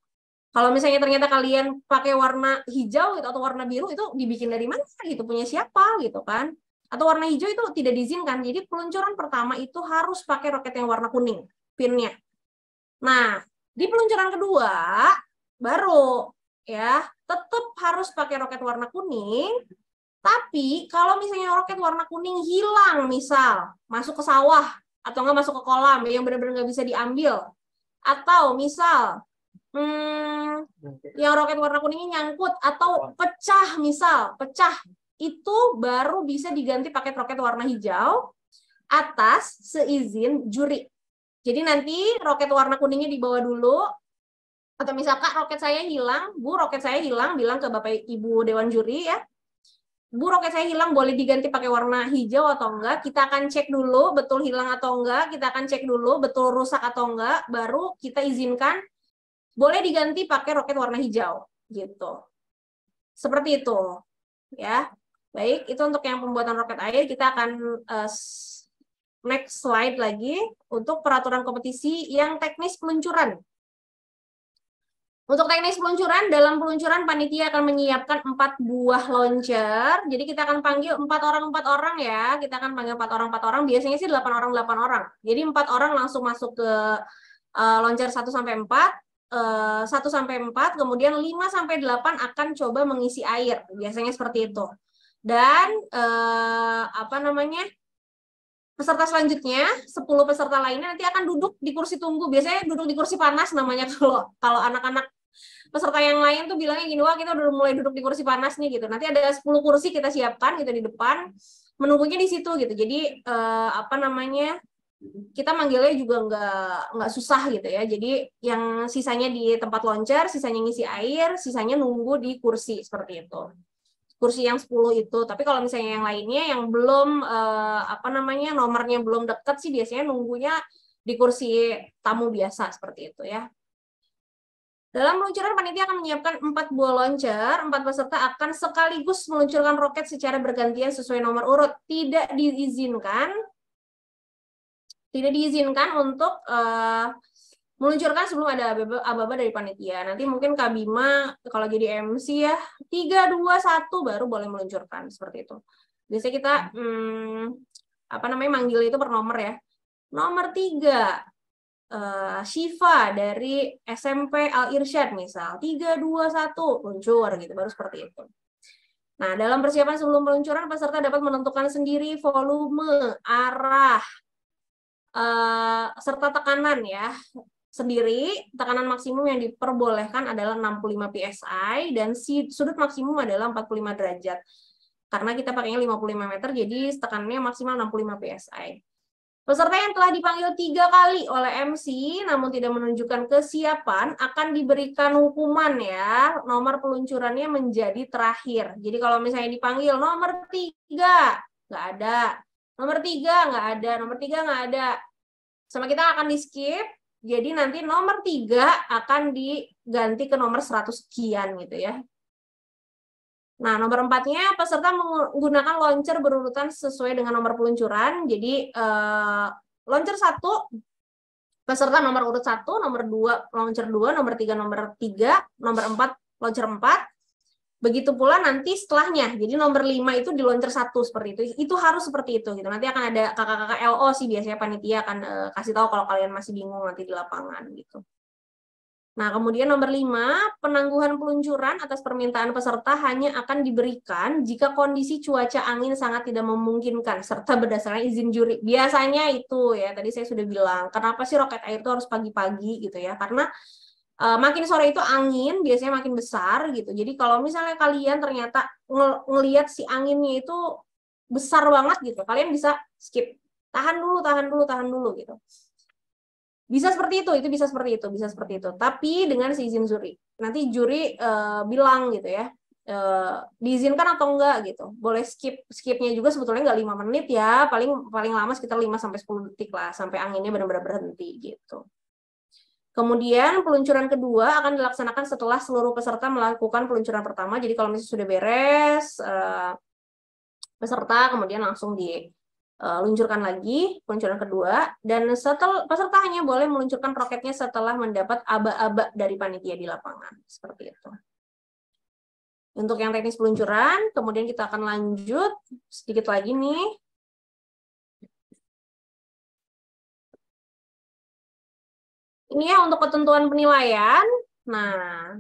Kalau misalnya ternyata kalian pakai warna hijau gitu, atau warna biru, itu dibikin dari mana gitu, punya siapa gitu kan. atau warna hijau itu tidak diizinkan. Jadi peluncuran pertama itu harus pakai roket yang warna kuning, pinnya. Nah, di peluncuran kedua baru ya tetap harus pakai roket warna kuning. Tapi kalau misalnya roket warna kuning hilang, misal masuk ke sawah atau nggak masuk ke kolam yang benar-benar nggak bisa diambil, atau misal yang roket warna kuningnya nyangkut atau pecah, misal pecah, itu baru bisa diganti pakai roket warna hijau atas seizin juri. Jadi nanti roket warna kuningnya dibawa dulu, atau misalkan roket saya hilang, Bu, roket saya hilang, bilang ke Bapak Ibu Dewan Juri ya, Bu, roket saya hilang, boleh diganti pakai warna hijau atau enggak? Kita akan cek dulu betul hilang atau enggak, kita akan cek dulu betul rusak atau enggak, baru kita izinkan boleh diganti pakai roket warna hijau gitu. Seperti itu ya. Baik, itu untuk yang pembuatan roket air. Kita akan next slide lagi untuk peraturan kompetisi yang teknis peluncuran. Untuk teknis peluncuran, dalam peluncuran panitia akan menyiapkan 4 buah launcher. Jadi kita akan panggil 4 orang ya. Kita akan panggil 4 orang. Biasanya sih 8 orang. Jadi 4 orang langsung masuk ke launcher 1 sampai 4. 1 sampai 4, kemudian 5 sampai 8 akan coba mengisi air. Biasanya seperti itu. Dan peserta selanjutnya, 10 peserta lainnya nanti akan duduk di kursi tunggu. Biasanya duduk di kursi panas namanya kalau anak-anak peserta yang lain tuh bilangnya gini, wah kita udah mulai duduk di kursi panas nih gitu. Nanti ada 10 kursi kita siapkan gitu di depan, menunggunya di situ gitu. Jadi kita manggilnya juga nggak susah gitu ya. Jadi yang sisanya di tempat launcher, sisanya ngisi air, sisanya nunggu di kursi seperti itu. Kursi yang 10 itu. Tapi kalau misalnya yang lainnya yang belum nomornya belum dekat sih biasanya nunggunya di kursi tamu biasa seperti itu ya. Dalam peluncuran, panitia akan menyiapkan 4 buah launcher. 4 peserta akan sekaligus meluncurkan roket secara bergantian sesuai nomor urut. Tidak diizinkan untuk meluncurkan sebelum ada aba-aba dari panitia. Nanti mungkin Kak Bima kalau jadi MC ya, 3, 2, 1 baru boleh meluncurkan seperti itu. Biasanya kita manggil itu per nomor ya. Nomor 3. Syifa dari SMP Al Irsyad misal 3, 2, 1 luncur gitu, baru seperti itu. Nah, dalam persiapan sebelum peluncuran peserta dapat menentukan sendiri volume, arah, serta tekanan ya. Sendiri, tekanan maksimum yang diperbolehkan adalah 65 psi dan sudut maksimum adalah 45 derajat. Karena kita pakainya 55 meter, jadi tekanannya maksimal 65 psi. Peserta yang telah dipanggil 3 kali oleh MC namun tidak menunjukkan kesiapan akan diberikan hukuman ya. Nomor peluncurannya menjadi terakhir. Jadi kalau misalnya dipanggil nomor 3 nggak ada, nomor 3 nggak ada, nomor 3 nggak ada, sama kita akan di skip. Jadi nanti nomor 3 akan diganti ke nomor 100 sekian gitu ya. Nah, nomor 4-nya peserta menggunakan launcher berurutan sesuai dengan nomor peluncuran. Jadi launcher 1 peserta nomor urut 1, nomor 2 launcher 2, nomor 3 nomor 3, nomor 4 launcher 4. Begitu pula nanti setelahnya. Jadi nomor 5 itu di launcher 1 seperti itu. Itu harus seperti itu gitu. Nanti akan ada kakak-kakak LO sih biasanya panitia akan kasih tahu kalau kalian masih bingung nanti di lapangan gitu. Nah, kemudian nomor 5, penangguhan peluncuran atas permintaan peserta hanya akan diberikan jika kondisi cuaca angin sangat tidak memungkinkan, serta berdasarkan izin juri. Biasanya itu ya, tadi saya sudah bilang, kenapa sih roket air itu harus pagi-pagi gitu ya, karena makin sore itu angin biasanya makin besar gitu. Jadi kalau misalnya kalian ternyata ngelihat si anginnya itu besar banget gitu, kalian bisa skip. Tahan dulu gitu. Bisa seperti itu bisa seperti itu. Tapi dengan seizin juri. Nanti juri bilang gitu ya, diizinkan atau enggak gitu. Boleh skipnya juga sebetulnya nggak 5 menit ya, paling lama sekitar 5-10 detik lah, sampai anginnya benar-benar berhenti gitu. Kemudian peluncuran kedua akan dilaksanakan setelah seluruh peserta melakukan peluncuran pertama. Jadi kalau misalnya sudah beres, peserta kemudian langsung luncurkan lagi peluncuran kedua, dan peserta hanya boleh meluncurkan roketnya setelah mendapat aba-aba dari panitia di lapangan seperti itu. Untuk yang teknis peluncuran, kemudian kita akan lanjut sedikit lagi nih. Ini ya untuk ketentuan penilaian. Nah,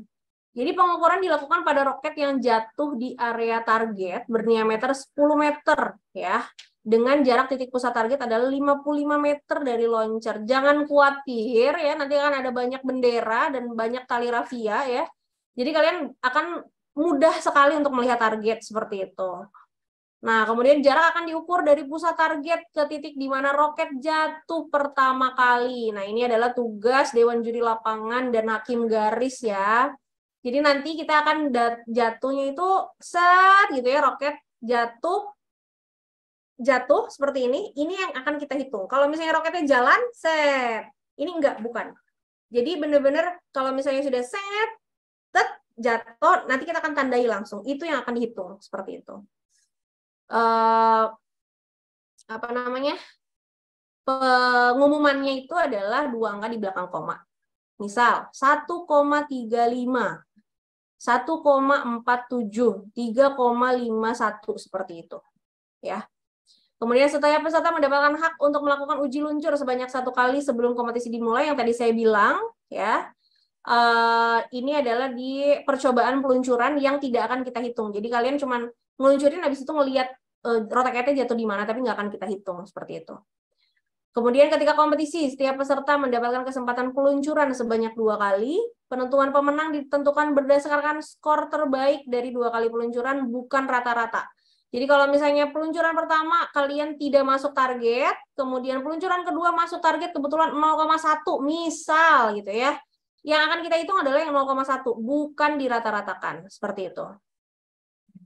jadi pengukuran dilakukan pada roket yang jatuh di area target berdiameter 10 meter ya. Dengan jarak titik pusat target adalah 55 meter dari launcher. Jangan khawatir ya, nanti akan ada banyak bendera dan banyak tali rafia ya. Jadi kalian akan mudah sekali untuk melihat target seperti itu. Nah, kemudian jarak akan diukur dari pusat target ke titik di mana roket jatuh pertama kali. Nah, ini adalah tugas Dewan Juri Lapangan dan Hakim Garis ya. Jadi nanti kita akan jatuhnya itu set gitu ya, roket jatuh seperti ini yang akan kita hitung. Kalau misalnya roketnya jalan, set. Ini enggak, bukan. Jadi benar-benar kalau misalnya sudah set, jatuh, nanti kita akan tandai langsung. Itu yang akan dihitung seperti itu. Apa namanya, pengumumannya itu adalah 2 angka di belakang koma. Misal 1,35, 1,47, 3,51 seperti itu. Ya. Kemudian setiap peserta mendapatkan hak untuk melakukan uji luncur sebanyak 1 kali sebelum kompetisi dimulai yang tadi saya bilang. Ya. Ini adalah di percobaan peluncuran yang tidak akan kita hitung. Jadi kalian cuma ngeluncurin, habis itu ngelihat roketnya jatuh di mana, tapi nggak akan kita hitung seperti itu. Kemudian ketika kompetisi, setiap peserta mendapatkan kesempatan peluncuran sebanyak 2 kali. Penentuan pemenang ditentukan berdasarkan skor terbaik dari 2 kali peluncuran, bukan rata-rata. Jadi kalau misalnya peluncuran pertama kalian tidak masuk target, kemudian peluncuran kedua masuk target kebetulan 0,1 misal gitu ya. Yang akan kita hitung adalah yang 0,1, bukan dirata-ratakan seperti itu.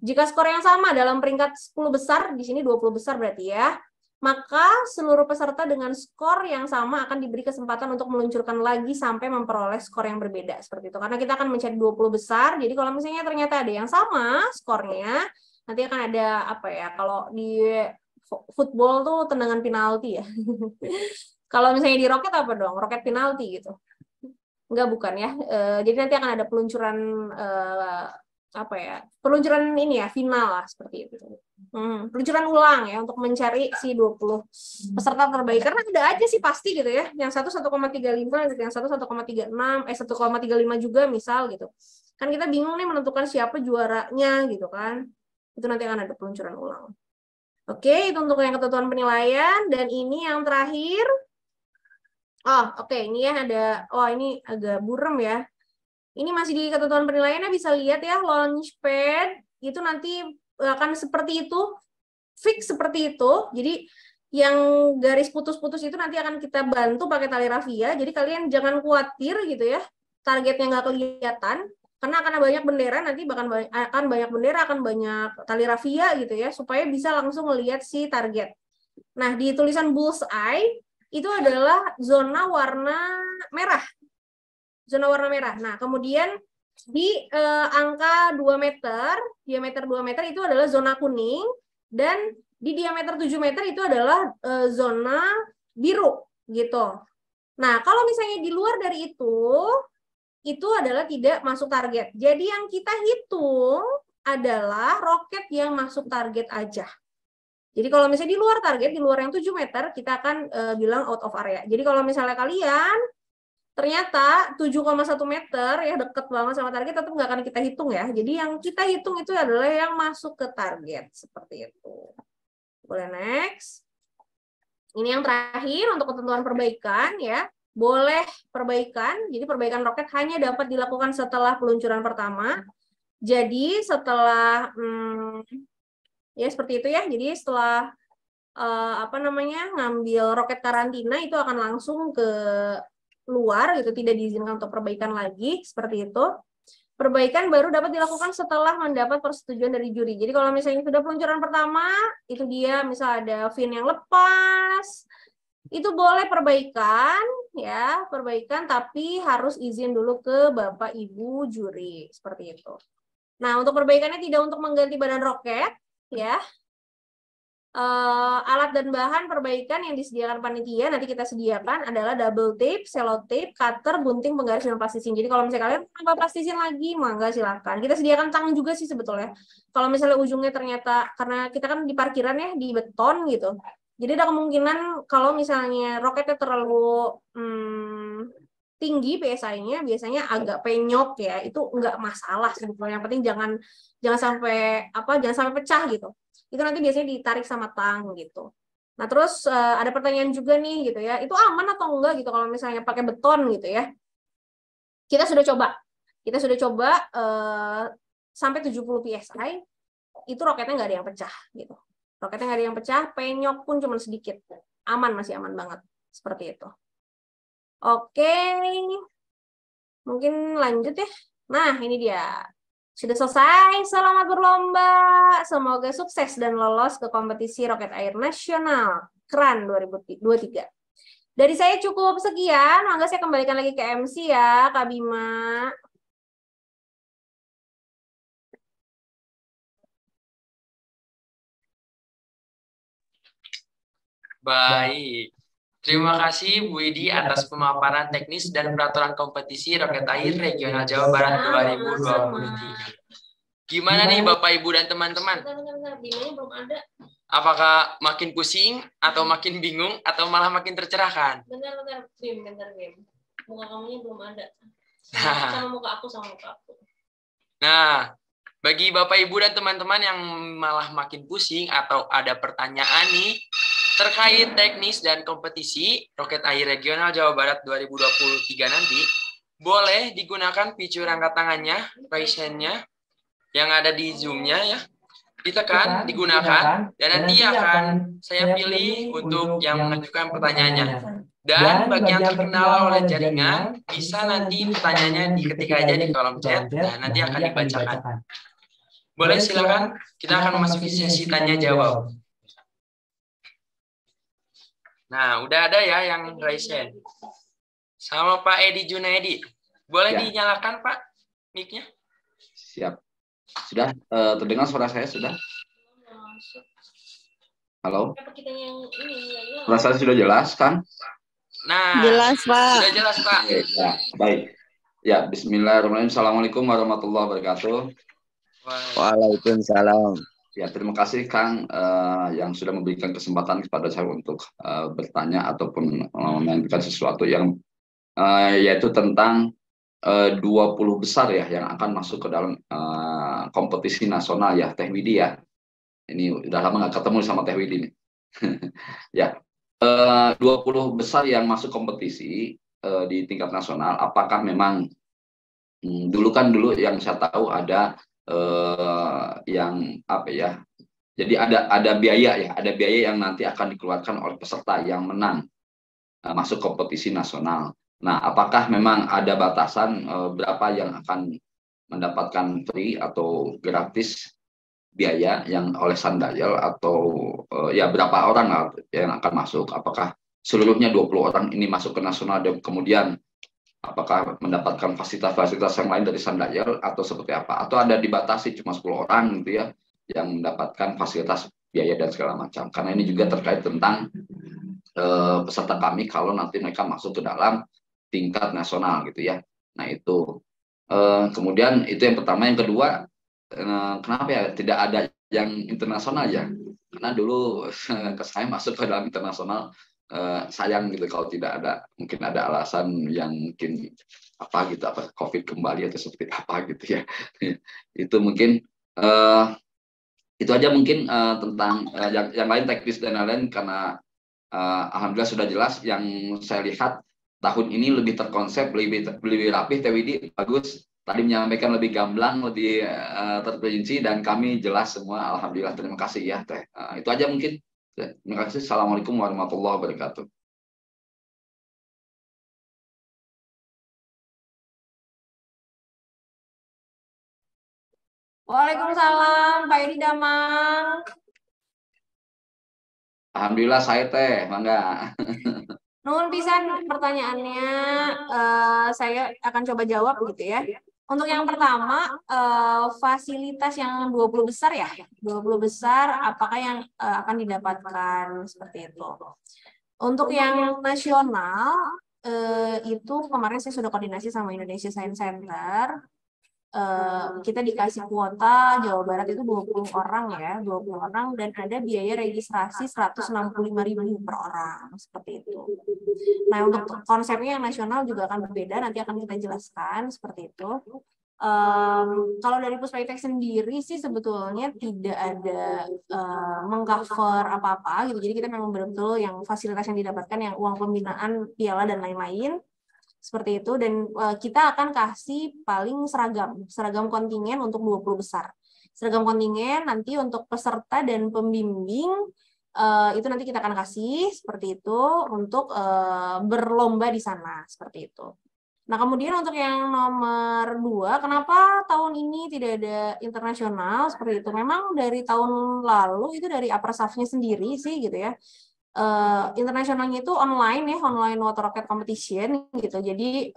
Jika skor yang sama dalam peringkat 10 besar, di sini 20 besar berarti ya, maka seluruh peserta dengan skor yang sama akan diberi kesempatan untuk meluncurkan lagi sampai memperoleh skor yang berbeda seperti itu. Karena kita akan mencari 20 besar, jadi kalau misalnya ternyata ada yang sama skornya, nanti akan ada apa ya, kalau di football tuh tendangan penalti ya. Kalau misalnya di roket apa dong? Roket penalti gitu. Enggak, bukan ya. Jadi nanti akan ada peluncuran apa ya, peluncuran ini ya, final lah seperti itu. Peluncuran ulang ya untuk mencari si 20 peserta terbaik, karena ada aja sih pasti gitu ya, yang satu 1,35 gitu, yang satu 1,36, 1,35 juga misal gitu kan, kita bingung nih menentukan siapa juaranya gitu kan. Itu nanti akan ada peluncuran ulang. Oke, itu untuk yang ketentuan penilaian. Dan ini yang terakhir, oke, ini ya ada, ini agak burem ya. Ini masih di ketentuan penilaiannya, bisa lihat ya, launchpad itu nanti akan seperti itu, fix seperti itu. Jadi yang garis putus-putus itu nanti akan kita bantu pakai tali rafia. Jadi kalian jangan khawatir gitu ya, targetnya nggak kelihatan, karena akan banyak bendera, nanti akan banyak bendera, akan banyak tali rafia gitu ya, supaya bisa langsung melihat si target. Nah, di tulisan bullseye itu adalah zona warna merah. Zona warna merah. Nah, kemudian di angka 2 meter, diameter 2 meter itu adalah zona kuning, dan di diameter 7 meter itu adalah zona biru gitu. Nah, kalau misalnya di luar dari itu adalah tidak masuk target. Jadi yang kita hitung adalah roket yang masuk target aja. Jadi kalau misalnya di luar target, di luar yang 7 meter, kita akan bilang out of area. Jadi kalau misalnya kalian ternyata 7,1 meter ya deket banget sama target, tetap nggak akan kita hitung ya. Jadi yang kita hitung itu adalah yang masuk ke target seperti itu. Boleh next. Ini yang terakhir untuk ketentuan perbaikan ya. Boleh perbaikan. Jadi perbaikan roket hanya dapat dilakukan setelah peluncuran pertama. Jadi setelah ya seperti itu ya. Jadi setelah ngambil roket karantina itu akan langsung ke luar gitu, tidak diizinkan untuk perbaikan lagi seperti itu. Perbaikan baru dapat dilakukan setelah mendapat persetujuan dari juri. Jadi kalau misalnya sudah peluncuran pertama, itu dia misal ada fin yang lepas, itu boleh perbaikan ya, perbaikan, tapi harus izin dulu ke Bapak Ibu juri seperti itu. Nah, untuk perbaikannya tidak untuk mengganti badan roket ya. Alat dan bahan perbaikan yang disediakan panitia nanti kita sediakan adalah double tape, sellotape, cutter, gunting, penggaris, dan plastisin. Jadi kalau misalnya kalian tambah plastisin lagi, mangga silakan. Kita sediakan tang juga sih sebetulnya. Kalau misalnya ujungnya ternyata karena kita kan di parkiran ya di beton gitu. Jadi ada kemungkinan kalau misalnya roketnya terlalu tinggi PSI-nya, biasanya agak penyok ya. Itu enggak masalah sebetulnya. Yang penting jangan sampai pecah gitu. Itu nanti biasanya ditarik sama tang gitu. Nah, terus ada pertanyaan juga nih gitu ya. Itu aman atau enggak gitu kalau misalnya pakai beton gitu ya. Kita sudah coba. Sampai 70 PSI itu roketnya nggak ada yang pecah gitu. Roketnya nggak ada yang pecah, penyok pun cuma sedikit. Aman, masih aman banget. Seperti itu. Oke. Mungkin lanjut ya. Nah, ini dia. Sudah selesai, selamat berlomba. Semoga sukses dan lolos ke kompetisi Roket Air Nasional KRAN 2023. Dari saya cukup sekian, mangga saya kembalikan lagi ke MC ya, Kak Bima. Baik. Terima kasih Bu Widi atas pemaparan teknis dan peraturan kompetisi Roket Air Regional Jawa Barat 2023. Gimana nih Bapak Ibu dan teman-teman? Bimanya belum ada. Apakah makin pusing atau makin bingung atau malah makin tercerahkan? Bentar, Bim. Muka kamunya belum ada. Sama muka aku. Nah, bagi Bapak Ibu dan teman-teman yang malah makin pusing atau ada pertanyaan nih terkait teknis dan kompetisi Roket Air Regional Jawa Barat 2023 nanti, boleh digunakan fitur angkat tangannya, raise hand-nya, yang ada di Zoom-nya ya. Ditekan, digunakan, dan nanti akan saya pilih untuk yang mengajukan pertanyaannya. Dan bagi yang terkendala oleh jaringan, bisa nanti pertanyaannya diketik aja di kolom chat, dan nanti akan dibacakan. Boleh silakan, kita akan memasuki sesi tanya-jawab. Nah, udah ada ya yang raise hand. Sama Pak Edi Junaidi. Boleh dinyalakan Pak mic-nya? Siap. Sudah terdengar suara saya sudah? Halo? Suara saya sudah jelas kan? Nah, jelas Pak. Sudah jelas Pak. Ya, baik. Ya, bismillahirrahmanirrahim. Assalamualaikum warahmatullahi wabarakatuh. Waalaikumsalam. Ya, terima kasih Kang yang sudah memberikan kesempatan kepada saya untuk bertanya ataupun menyampaikan sesuatu yang yaitu tentang 20 besar ya yang akan masuk ke dalam kompetisi nasional ya Teh Widi ya. Ini udah lama nggak ketemu sama Teh Widi nih. Ya, 20 besar yang masuk kompetisi di tingkat nasional. Apakah memang dulu yang saya tahu ada yang apa ya? Jadi ada biaya ya, ada biaya yang nanti akan dikeluarkan oleh peserta yang menang masuk kompetisi nasional. Nah, apakah memang ada batasan berapa yang akan mendapatkan free atau gratis biaya yang oleh Sundial atau ya berapa orang yang akan masuk? Apakah seluruhnya 20 orang ini masuk ke nasional dan kemudian apakah mendapatkan fasilitas-fasilitas yang lain dari Sundial atau seperti apa? Atau ada dibatasi cuma 10 orang gitu ya yang mendapatkan fasilitas biaya dan segala macam. Karena ini juga terkait tentang peserta kami kalau nanti mereka masuk ke dalam tingkat nasional gitu ya. Nah itu kemudian itu yang pertama. Yang kedua, kenapa ya tidak ada yang internasional ya? Karena dulu ke saya masuk ke dalam internasional sayang gitu kalau tidak ada, mungkin ada alasan yang mungkin apa gitu, apa COVID kembali atau seperti apa gitu ya. Itu mungkin itu aja mungkin tentang yang lain teknis dan lain-lain karena alhamdulillah sudah jelas. Yang saya lihat tahun ini lebih terkonsep, lebih rapih. Teh Widi bagus tadi menyampaikan, lebih gamblang, lebih terperinci, dan kami jelas semua. Alhamdulillah, terima kasih ya Teh. Itu aja mungkin. Terima kasih. Assalamualaikum warahmatullahi wabarakatuh. Waalaikumsalam, Pak Edi Damang. Alhamdulillah saya Teh, mangga. Nuhun pisan pertanyaannya, saya akan coba jawab gitu ya. Untuk yang pertama, fasilitas yang 20 besar ya. 20 besar, apakah yang akan didapatkan seperti itu. Untuk yang nasional, itu kemarin saya sudah koordinasi sama Indonesia Science Center. Kita dikasih kuota Jawa Barat itu 20 orang ya, 20 orang, dan ada biaya registrasi 165.000 per orang, seperti itu. Nah, untuk konsepnya yang nasional juga akan berbeda, nanti akan kita jelaskan seperti itu. Kalau dari Puspaitek sendiri sih sebetulnya tidak ada mengcover apa-apa gitu, jadi kita memang betul-betul yang fasilitas yang didapatkan yang uang pembinaan, piala, dan lain-lain. Seperti itu, dan kita akan kasih paling seragam kontingen untuk 20 besar. Seragam kontingen nanti untuk peserta dan pembimbing itu nanti kita akan kasih seperti itu untuk berlomba di sana seperti itu. Nah, kemudian untuk yang nomor 2, kenapa tahun ini tidak ada internasional seperti itu? Memang dari tahun lalu itu dari Apersafnya sendiri sih gitu ya. Internasionalnya itu online ya, online water rocket competition gitu. Jadi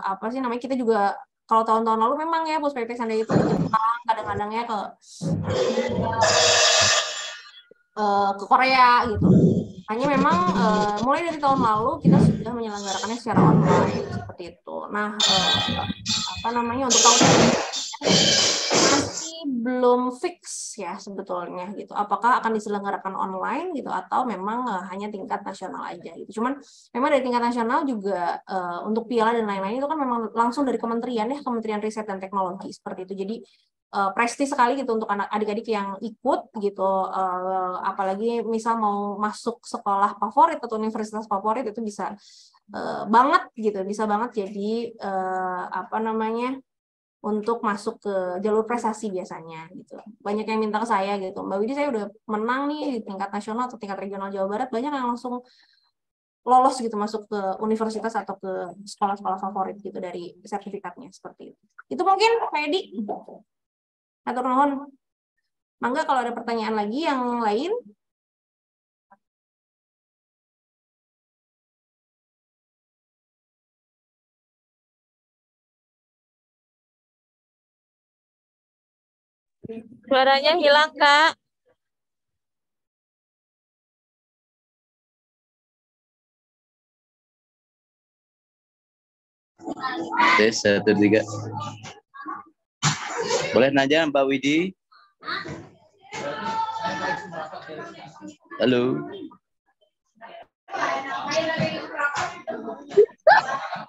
apa sih namanya, kita juga kalau tahun-tahun lalu memang ya Puspaitek Sandai itu ke Jepang, kadang-kadang ya ke Korea gitu. Hanya memang mulai dari tahun lalu kita sudah menyelenggarakannya secara online seperti itu. Nah, apa namanya, untuk tahun ini masih belum fix ya sebetulnya gitu. Apakah akan diselenggarakan online gitu atau memang hanya tingkat nasional aja gitu. Cuman memang dari tingkat nasional juga untuk piala dan lain-lain itu kan memang langsung dari kementerian ya, Kementerian Riset dan Teknologi seperti itu. Jadi prestis sekali gitu untuk adik-adik yang ikut gitu. Apalagi misal mau masuk sekolah favorit atau universitas favorit itu bisa banget gitu, bisa banget jadi apa namanya, untuk masuk ke jalur prestasi biasanya gitu. Banyak yang minta ke saya gitu, Mbak Widi saya udah menang nih di tingkat nasional atau tingkat regional Jawa Barat, banyak yang langsung lolos gitu masuk ke universitas atau ke sekolah-sekolah favorit gitu dari sertifikatnya seperti itu. Itu mungkin Pak Edi. Atur nuhun. Mangga kalau ada pertanyaan lagi yang lain. Suaranya hilang, Kak. Tes 1, 3. Boleh nanya Mbak Widi? Halo.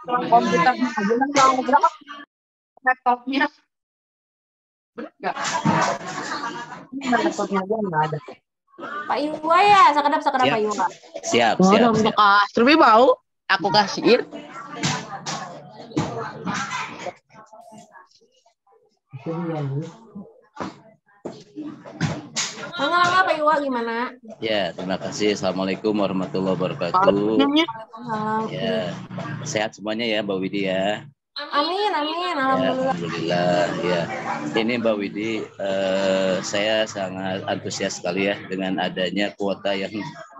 Komputernya aja kan kalau berapa laptopnya enggak. Laptopnya aja enggak ada. Pak Iwa ya, sekedap Pak Iwa. Siap. Untuk Astrubi mau aku kasihin. Mangga Pak Iwa gimana? Ya, terima kasih. Assalamualaikum warahmatullahi wabarakatuh. Ya, sehat semuanya ya Mbak Widi ya. Amin, amin, alhamdulillah. Alhamdulillah ya. Ini Mbak Widi, saya sangat antusias sekali ya dengan adanya kuota yang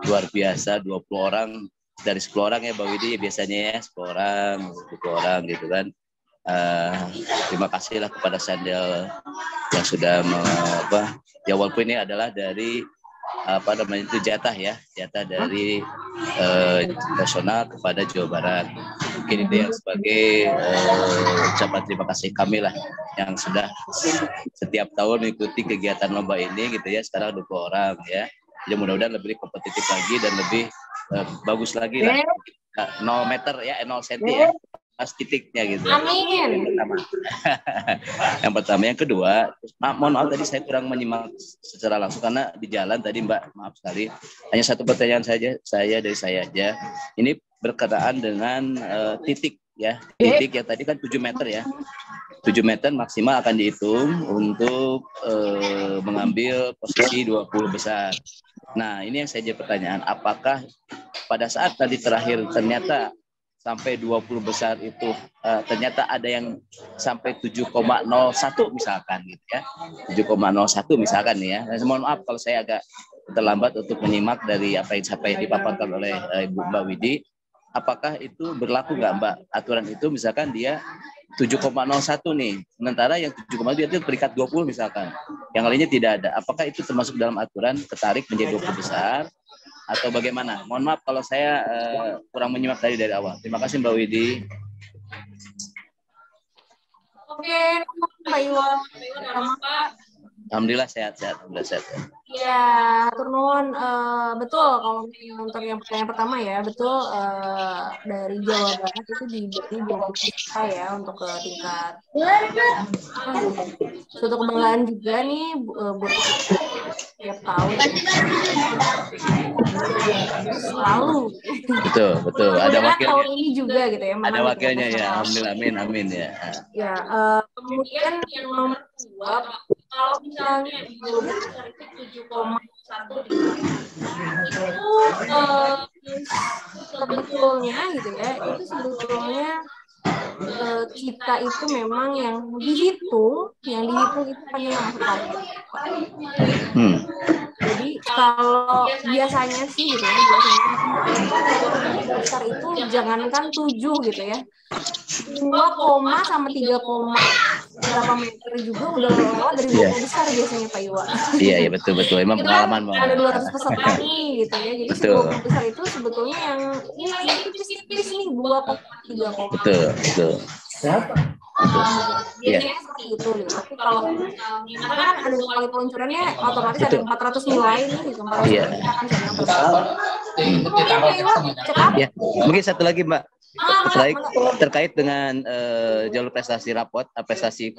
luar biasa, 20 orang dari 10 orang ya Mbak Widi biasanya ya, 10 orang, 20 orang gitu kan. Terima kasihlah kepada Sandel yang sudah ya walaupun ini adalah dari itu jatah dari nasional kepada Jawa Barat. Mungkin itu yang sebagai ucapan terima kasih kami lah yang sudah setiap tahun mengikuti kegiatan lomba ini gitu ya. Sekarang 20 orang ya. Jadi mudah-mudahan lebih kompetitif lagi dan lebih bagus lagi lah. 0 meter ya, 0 senti ya. Pas titiknya gitu. Amin. Yang pertama, yang kedua, mohon maaf tadi saya kurang menyimak secara langsung karena di jalan tadi Mbak, maaf sekali. Hanya satu pertanyaan saja dari saya aja. Ini berkenaan dengan titik ya. Titik yang tadi kan 7 meter ya. 7 meter maksimal akan dihitung untuk mengambil posisi 20 besar. Nah, ini yang saya jadi pertanyaan, apakah pada saat tadi terakhir ternyata sampai 20 besar itu ternyata ada yang sampai 7,01 misalkan gitu ya. 7,01 misalkan nih ya. Nah, mohon maaf kalau saya agak terlambat untuk menyimak dari apa yang dipaparkan oleh Ibu Mbak Widi. apakah itu berlaku nggak Mbak? Aturan itu misalkan dia 7,01 nih, sementara yang 7,2 itu peringkat 20 misalkan, yang lainnya tidak ada. Apakah itu termasuk dalam aturan ketarik menjadi 20 besar atau bagaimana? Mohon maaf kalau saya kurang menyimak dari awal. Terima kasih Mbak Widi. Oke, Mbak Iwan. Alhamdulillah sehat-sehat. Alhamdulillah sehat. Ya, turun betul kalau untuk yang pertanyaan pertama ya, betul dari Jawa Barat itu diberi 20 juta ya untuk ke tingkat suatu kebanggaan juga nih buat tiap tahun selalu. Betul. Ada wakilnya. Tahun ini juga gitu ya. Ada wakilnya ya. Alhamdulillah, amin ya. Ya, kemudian yang nomor 2, kalau misalnya di Jawa Barat itu 7,1 itu sebetulnya gitu ya, itu sebetulnya kita itu memang yang dihitung itu hanya yang masuk target. Jadi kalau biasanya sih gitu ya, besar itu jangankan 7 gitu ya, 2, sama 3, berapa meter juga udah lewat dari 20 besar biasanya Pak Iwa. Iya betul. Emang pengalaman Kan ada 200 peserta nih gitu ya. Jadi 20 besar itu sebetulnya yang ini tipis-tipis nih 2,3. Betul. Biasanya seperti itu nih. Tapi kalau misalnya kan ada 2 kali peluncurannya, otomatis ada 400 nilai nih gitu. Iya. Ya, mungkin satu lagi Mbak. Terkait dengan jalur prestasi rapot, prestasi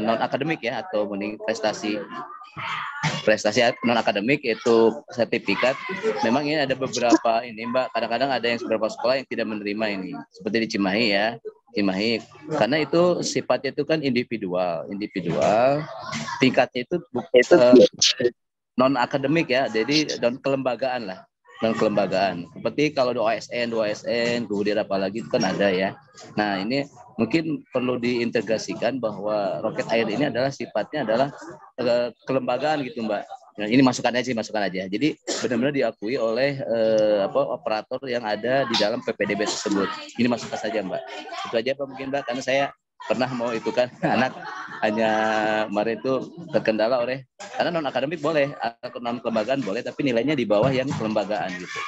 non akademik ya, atau prestasi non akademik itu sertifikat. Memang ini ada beberapa ini Mbak, kadang-kadang ada yang beberapa sekolah yang tidak menerima ini, seperti di Cimahi ya, karena itu sifatnya itu kan individual, tingkatnya itu non akademik ya, jadi non kelembagaan lah. Seperti kalau OSN, kemudian apalagi itu kan ada ya. Nah ini mungkin perlu diintegrasikan bahwa Roket Air ini adalah sifatnya adalah kelembagaan gitu Mbak. Nah, ini masukan aja. Jadi benar-benar diakui oleh operator yang ada di dalam PPDB tersebut. Ini masukan saja Mbak. Itu aja Pak mungkin Mbak, karena saya pernah mau itu kan anak hanya kemarin itu terkendala karena non akademik boleh, non kelembagaan boleh, tapi nilainya di bawah yang kelembagaan gitu.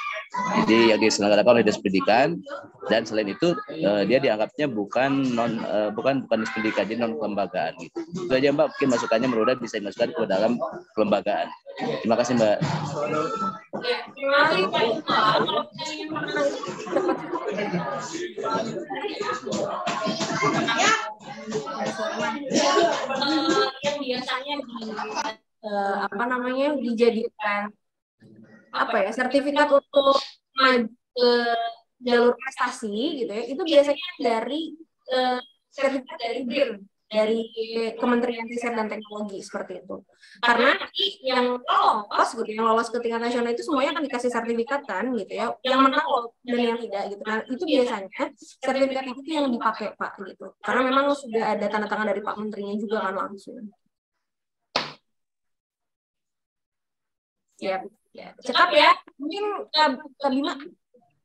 Jadi yang diselenggarakan oleh Dinas Pendidikan, dan selain itu dia dianggapnya bukan Dinas Pendidikan, jadi non kelembagaan gitu. Itu aja Mbak, mungkin masukannya mudah bisa dimasukkan ke dalam kelembagaan. Terima kasih Mbak. Yang biasanya dijadikan sertifikat untuk maju ke jalur prestasi gitu ya, itu biasanya dari sertifikat dari BIR, dari Kementerian Riset dan Teknologi seperti itu. Karena yang lolos ke tingkat nasional itu semuanya akan dikasih sertifikat kan gitu ya, yang menang dan yang tidak gitu. Nah itu biasanya sertifikat itu yang dipakai Pak gitu, karena memang sudah ada tanda tangan dari Pak Menterinya juga kan langsung. Ya, cekap ya. Mungkin Kak Bima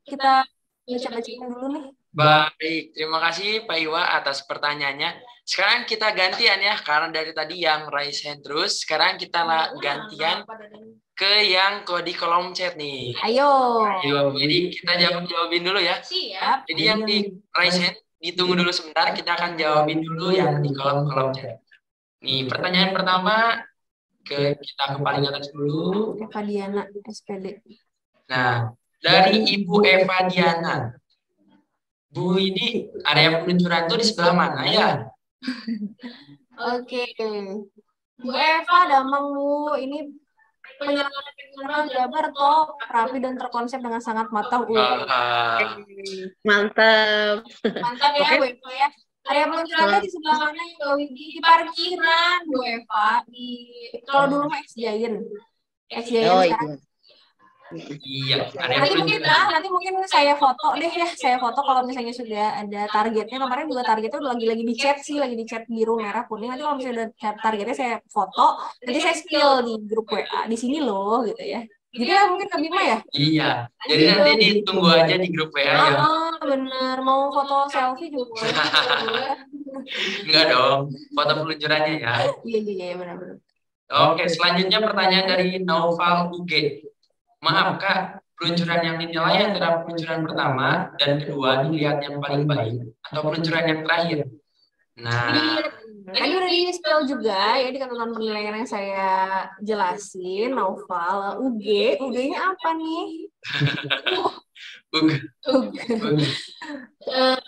kita baca-bacain dulu nih. Baik, terima kasih Pak Iwa atas pertanyaannya. Sekarang kita gantian ya, karena dari tadi yang raise hand terus, sekarang kita gantian ke yang di kolom chat nih. Ayo. Jadi kita jawabin dulu ya. Siap. Jadi yang di raise hand ditunggu dulu sebentar, kita akan jawabin dulu yang di kolom chat. Nih, pertanyaan pertama kita ke paling atas dulu. Eva Diana, SPD. Nah, dari Ibu Eva Diana. Bu, ini area peluncuran itu di sebelah mana ya? Oke. Bu Eva, damang Bu. Ini penyelenggaraan Jabar toh rapi dan terkonsep dengan sangat matang. Mantap. Mantap ya Bu Eva ya. Area peluncurannya di sebelah mana ya Bu? Di parkiran Bu Eva. Kalau dulu mah X-Giant. Oh iya. Iya. Nanti mungkin saya foto deh ya. Saya foto kalau misalnya sudah ada targetnya. Kemarin juga targetnya udah lagi di chat sih, lagi di chat biru merah kuning. Nanti kalau misalnya udah targetnya saya foto, nanti saya spill di grup WA di sini loh gitu ya. Jadi ya mungkin Kak Bima ya? Iya. Jadi nanti ditunggu aja di grup WA ya. Bener. Mau foto selfie juga boleh. Enggak dong. Foto peluncurannya ya. Iya, benar-benar. Oke, selanjutnya pertanyaan dari Naufal UG. Maaf Kak, peluncuran yang dinilai antara peluncuran pertama dan kedua dilihat yang paling baik atau peluncuran yang terakhir? Nah, Tadi udah di spell juga ya di catatan penilaian yang saya jelasin, Naufal. UG-nya apa nih?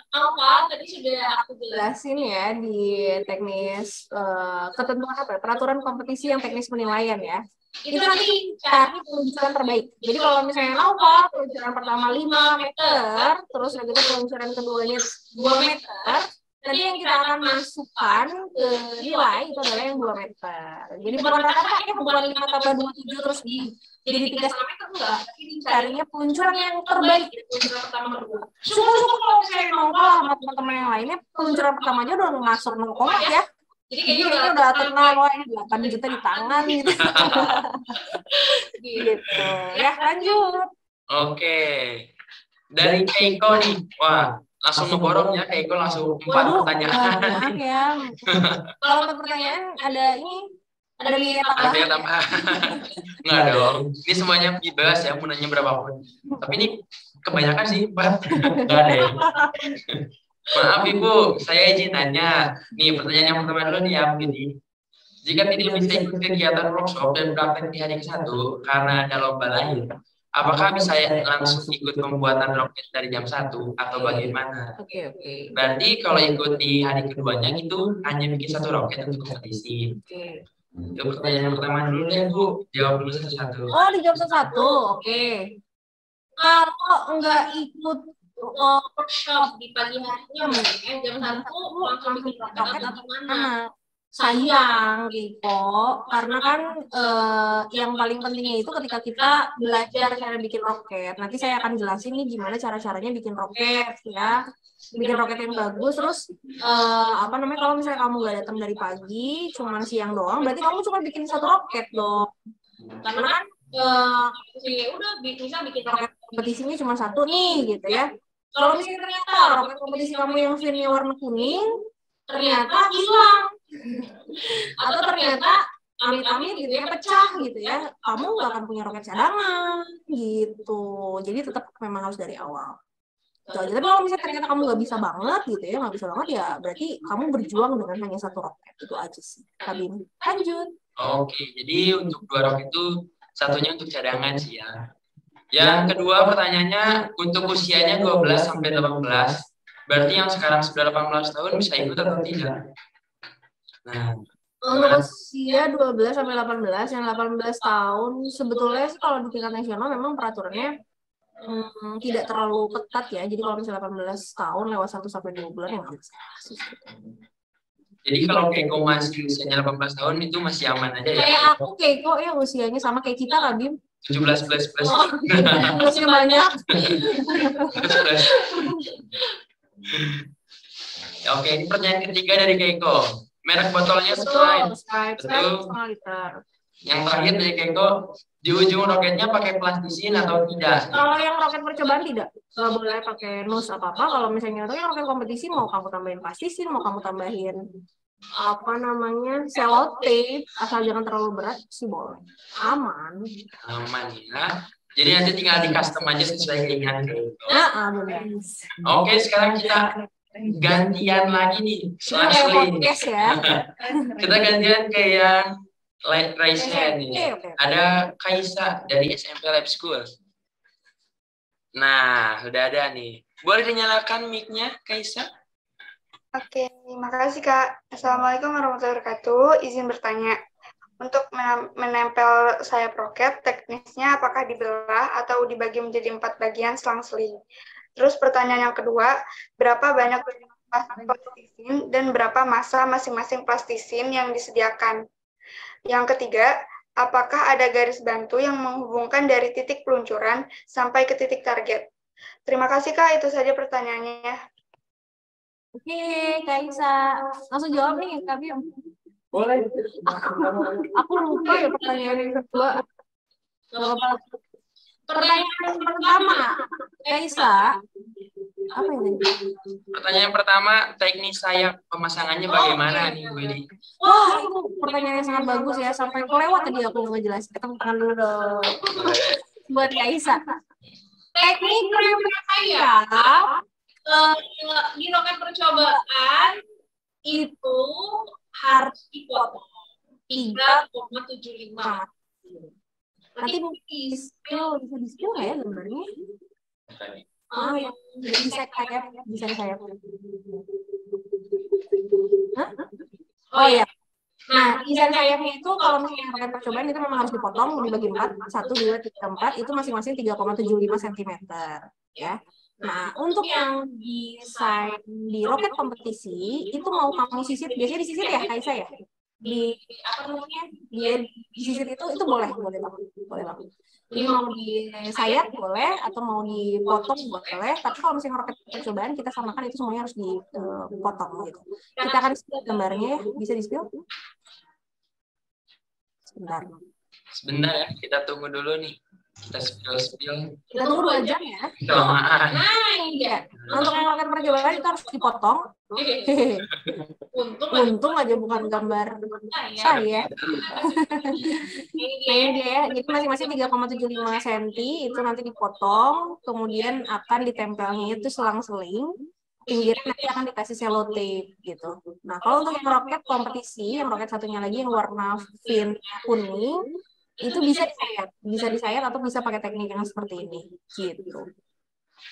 Naufal tadi sudah aku jelasin ya di teknis ketentuan apa? Peraturan kompetisi yang teknis penilaian ya. Itu nanti cari peluncuran terbaik. Jadi kalau misalnya Naufal peluncuran pertama 5 meter, terus nanti peluncuran keduanya 2 meter, nanti yang kita akan masukkan ke nilai itu adalah yang 2 meter. Jadi bukan rata-rata ya, bukan 5 tambah 27 terus jadi 3 meter enggak. Tapi carinya peluncuran yang terbaik. Peluncuran pertama kedua. Syukur-syukur kalau misalnya Naufal sama teman-teman yang lainnya, peluncuran pertamanya udah masuk 0, ya. Jadi kayaknya udah tenang, wah ini 8 juta di tangan gitu. Gitu. Ya, lanjut. Oke. Dari Keiko nih. Wah, langsung ngeborong ya Keiko langsung 4 pertanyaan. Maaf ya. Kalau 4 pertanyaan ada biaya tambahan. Ada biaya tambahan. Enggak dong. Ini semuanya bebas ya, mau nanya berapapun. Tapi ini kebanyakan sih 4. Enggak deh. Maaf Ibu, saya izin nanya. Nih, pertanyaan yang pertama dulu nih ya, begini. Jika tidak bisa ikut kegiatan workshop dan praktek di hari ke-1 karena ada lomba lain, apakah bisa langsung ikut pembuatan roket dari jam 1 atau bagaimana? Oke. Berarti kalau ikut di hari keduanya itu hanya bikin 1 roket untuk kompetisi. Oke. Itu pertanyaan yang pertama dulu deh Bu, jawab dulu satu-satu. Oh, dijawab satu-satu. Oke. Kalau nggak ikut workshop di pagi harinya, jam 1 langsung bikin roket atau gimana? Sayang gitu, karena kan yang paling pentingnya itu ketika kita belajar cara bikin roket. Nanti saya akan jelasin nih gimana cara-caranya bikin roket ya, bikin roket yang bagus. Terus kalau misalnya kamu nggak datang dari pagi, cuma siang doang, berarti kamu cuma bikin 1 roket dong. Karena kan ya udah bisa bikin roket kompetisinya cuma 1 nih gitu ya. Kalau misalnya ternyata roket kompetisi kamu yang finnya warna kuning ternyata hilang atau ternyata amit-amit gitu ya pecah gitu ya, kamu nggak akan punya roket cadangan gitu. Jadi tetap memang harus dari awal. Tapi kalau misalnya ternyata kamu nggak bisa banget gitu ya, nggak bisa banget ya berarti kamu berjuang dengan hanya 1 roket. Itu aja sih. Kabin. Lanjut. Oke, jadi untuk 2 roket itu satunya untuk cadangan sih ya. Yang kedua pertanyaannya, untuk usianya 12 sampai 18, berarti yang sekarang sudah 18 tahun bisa ikut atau tidak? Nah, untuk usia 12 sampai 18, yang 18 tahun sebetulnya sih kalau di tingkat nasional memang peraturannya tidak terlalu ketat ya. Jadi kalau misalnya 18 tahun lewat 1 sampai 2 bulan ya nggak masalah. Jadi kalau Keiko masih usianya 18 tahun itu masih aman aja ya? Kayak aku Keiko ya usianya sama kayak kita Kak Bim. 17 plus. Plusnya banyak. Oke, ini pertanyaan ketiga dari Keiko. Merek botolnya Sprite. Betul. Yang terakhir dari Keiko, di ujung roketnya pakai plastisin atau tidak? Kalau yang roket percobaan tidak, nggak boleh pakai nus apa-apa. Kalau misalnya yang roket kompetisi mau kamu tambahin plastisin, mau kamu tambahin sellotape, asal jangan terlalu berat sih boleh. Aman ya. Jadi nanti tinggal di custom aja sesuai keinginan Keiko. Benar. Oke, sekarang kita gantian lagi nih. Podcast ya. Kita gantian ke yang Raisen nih. Ada Kaisa dari SMP Lab School. Nah, sudah ada nih. Boleh dinyalakan mic-nya, Kaisa? Oke, makasih Kak. Assalamualaikum warahmatullahi wabarakatuh. Izin bertanya, untuk menempel sayap roket, teknisnya apakah dibelah atau dibagi menjadi 4 bagian selang-seling? Terus pertanyaan yang kedua, berapa banyak plastisin dan berapa massa masing-masing plastisin yang disediakan? Yang ketiga, apakah ada garis bantu yang menghubungkan dari titik peluncuran sampai ke titik target? Terima kasih Kak, itu saja pertanyaannya. Oke, Kak Isa. Langsung jawab nih, Kak Bim. Boleh. Aku lupa ya pertanyaan yang kedua. Gak apa-apa. Pertanyaan pertama, Kaisa. Apa ini? Pertanyaan pertama, teknis sayap pemasangannya bagaimana nih, Bu Edi? Wah, itu pertanyaan yang sangat bagus ya. Sampai kelewat tadi aku ngejelasin. Kita tangan dulu dong. Buat Kaisa. Teknik rem sayap di roket percobaan itu harus dipotong 3,75. Nanti bisa di-spill nggak ya gambarnya? Oh, yang bisa sayap, bisa sayap. Hah? Oh ya. Nah, desain sayapnya itu kalau misalnya roket percobaan itu memang harus dipotong dibagi 4, 1, 2, 3, 4 itu masing-masing 3,75 cm ya. Nah, untuk yang desain di roket kompetisi itu mau kamu sisir, biasanya disisir ya Kaisa ya? Di apa namanya? Disisir itu boleh banget. Boleh banget. Jadi mau disayat boleh atau mau dipotong boleh, tapi kalau misalnya roket percobaan kita samakan itu semuanya harus dipotong gitu. Kita akan spill gambarnya ya, bisa di-spill? Sebentar ya, kita tunggu dulu nih. Kita spill. Kita tunggu 2 jam ya. Kelamaan. Nah, ini dia. Untuk yang roket percobaan itu harus dipotong. Untung aja bukan gambar saya. Nah, ini dia ya. Jadi masing-masing 3,75 cm itu nanti dipotong, kemudian akan ditempelnya itu selang-seling. Pinggirnya nanti akan dikasih sellotape gitu. Nah, kalau untuk yang roket kompetisi, yang roket satunya lagi yang warna fin kuning, itu bisa disayat atau bisa pakai teknik yang seperti ini gitu.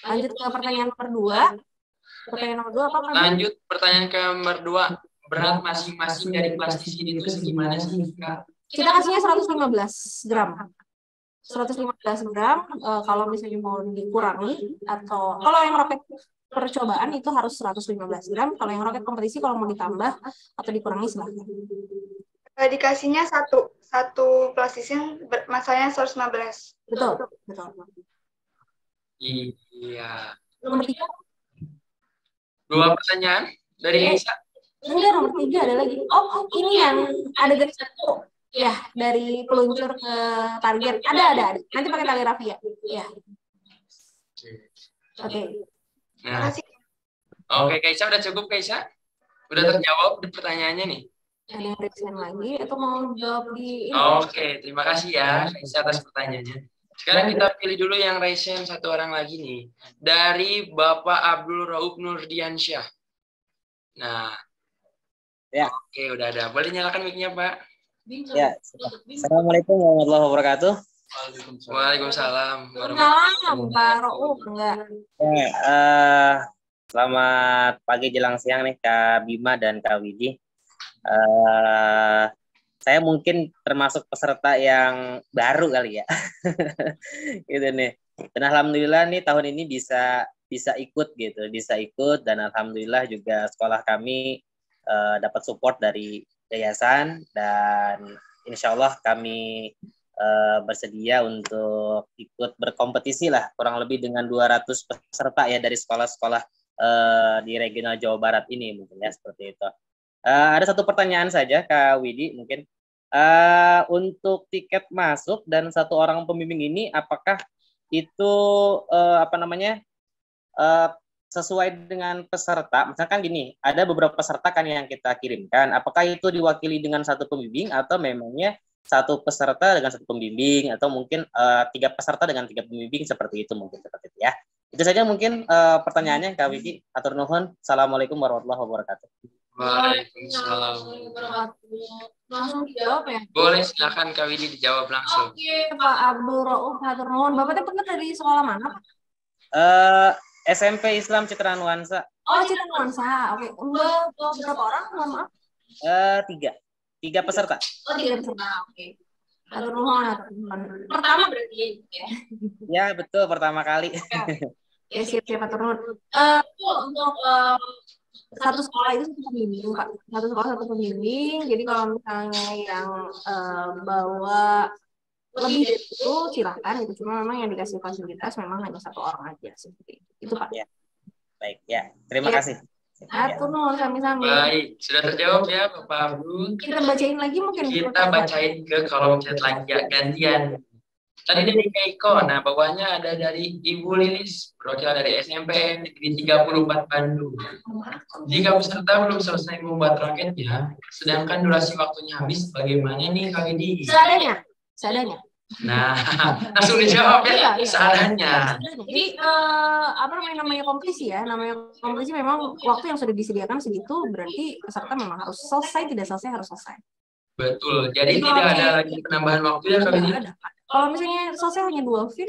Lanjut ke pertanyaan nomor 2. Pertanyaan nomor 2 apa? Lanjut pertanyaan ke nomor 2. Berat masing-masing dari plastisin itu segimana sih, Kak? Kita kasihnya 115 gram. 115 gram kalau misalnya mau dikurangi atau kalau yang roket percobaan itu harus 115 gram. Kalau yang roket kompetisi kalau mau ditambah atau dikurangi silahkan. Dikasihnya satu plastisin masanya 115. Betul. Iya. Nomor 3. 2 pertanyaan dari Kaisa. Enggak, nomor 3 ada lagi. Oh, ini yang ada garis 1 ya dari peluncur ke target. Ada. Nanti pakai tali rafia. Ya. Oke. Nah. Oke, Kaisa udah cukup, Kaisa? Udah terjawab di pertanyaannya nih. Ada yang resign lagi atau mau jawab di ini? Oke, terima kasih ya Kaisa atas pertanyaannya. Sekarang kita pilih dulu yang resign 1 orang lagi nih. Dari Bapak Abdul Rauf Nurdiansyah. Nah. Ya. Oke, udah ada. Boleh nyalakan mic-nya, Pak? Ya. Assalamualaikum warahmatullahi wabarakatuh. Waalaikumsalam. Pak Rauf, enggak. Selamat pagi jelang siang nih Kak Bima dan Kak Widi. Saya mungkin termasuk peserta yang baru kali ya. Gitu nih. Dan alhamdulillah nih tahun ini bisa ikut gitu, bisa ikut dan alhamdulillah juga sekolah kami dapat support dari yayasan dan insya Allah kami bersedia untuk ikut berkompetisi lah kurang lebih dengan 200 peserta ya dari sekolah-sekolah di regional Jawa Barat ini mungkin ya seperti itu. Ada 1 pertanyaan saja Kak Widi mungkin untuk tiket masuk dan 1 orang pembimbing ini apakah itu sesuai dengan peserta? Misalkan gini, ada beberapa peserta kan yang kita kirimkan, apakah itu diwakili dengan 1 pembimbing atau memangnya 1 peserta dengan 1 pembimbing atau mungkin 3 peserta dengan 3 pembimbing seperti itu mungkin seperti itu ya. Itu saja mungkin pertanyaannya Kak Widi. Atur nuhun. Assalamualaikum warahmatullahi wabarakatuh. Waalaikumsalam. Langsung dijawab ya? Boleh, silakan Kak Widi dijawab langsung. Oke, Pak Abdul Rauf, hatur nuhun. Bapaknya pernah dari sekolah mana, Pak? SMP Islam Citra Nuansa. Oh, Citra Nuansa. Oke. Berapa orang? Mohon maaf. 3 peserta. Oh, 3 peserta. Oke. Hatur nuhun. Pertama berarti ya? Ya, betul. Pertama kali. Ya, siap-siap hatur nuhun. Untuk 1 sekolah itu 1 pembimbing, Pak. 1 sekolah 1 pembimbing. Jadi kalau misalnya yang bawa lebih dari itu silakan itu, cuma memang yang dikasih fasilitas memang hanya 1 orang aja seperti itu Pak. Ya. Baik ya, terima kasih. Atur nuhun sami-sami. Baik, sudah terjawab ya Bapak Abdul. Kita bacain lagi mungkin. Kita bacain ke kolom chat lagi ya, gantian. Tadi dari Keiko, nah bawahnya ada dari Ibu Lilis, perwakilan dari SMP Negeri 34 Bandung. Jika peserta belum selesai membuat roketnya, sedangkan durasi waktunya habis, bagaimana nih Kak Widi? Seadanya. Nah, langsung dijawab ya, Iya. seadanya. Jadi apa namanya kompetisi ya? Namanya kompetisi memang waktu yang sudah disediakan segitu, berarti peserta memang harus selesai, tidak selesai harus selesai. Betul, jadi tidak ada lagi penambahan waktu ya Kak Widi? Tidak ada. Kalau misalnya selesai hanya 2 fin,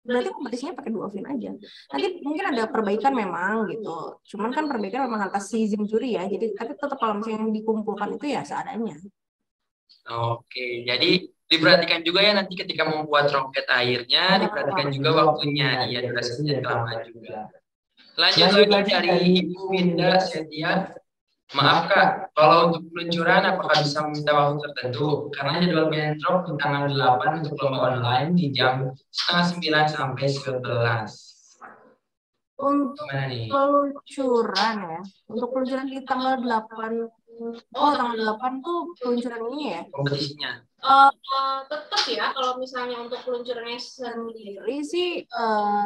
berarti kompetisinya pakai 2 fin aja. Nanti mungkin ada perbaikan memang gitu. Cuman kan perbaikan memang atas izin juri ya. Jadi tapi tetap kalau misalnya yang dikumpulkan itu ya seadanya. Oke, jadi diperhatikan juga ya nanti ketika membuat roket airnya, diperhatikan juga waktunya, ya durasinya lama juga. Lanjut lagi dari Ibu Winda Setia. Maaf Kak, kalau untuk peluncuran apakah bisa meminta waktu tertentu? Karena jadwal bentrok di tanggal 8 untuk lomba online di jam 8:30 sampai 11. Untuk Gimana nih? peluncuran ya. Untuk peluncuran di tanggal 8. Oh, tanggal 8 tuh peluncuran ini ya. Kompetisinya. Tetap ya kalau misalnya untuk peluncurannya sendiri sih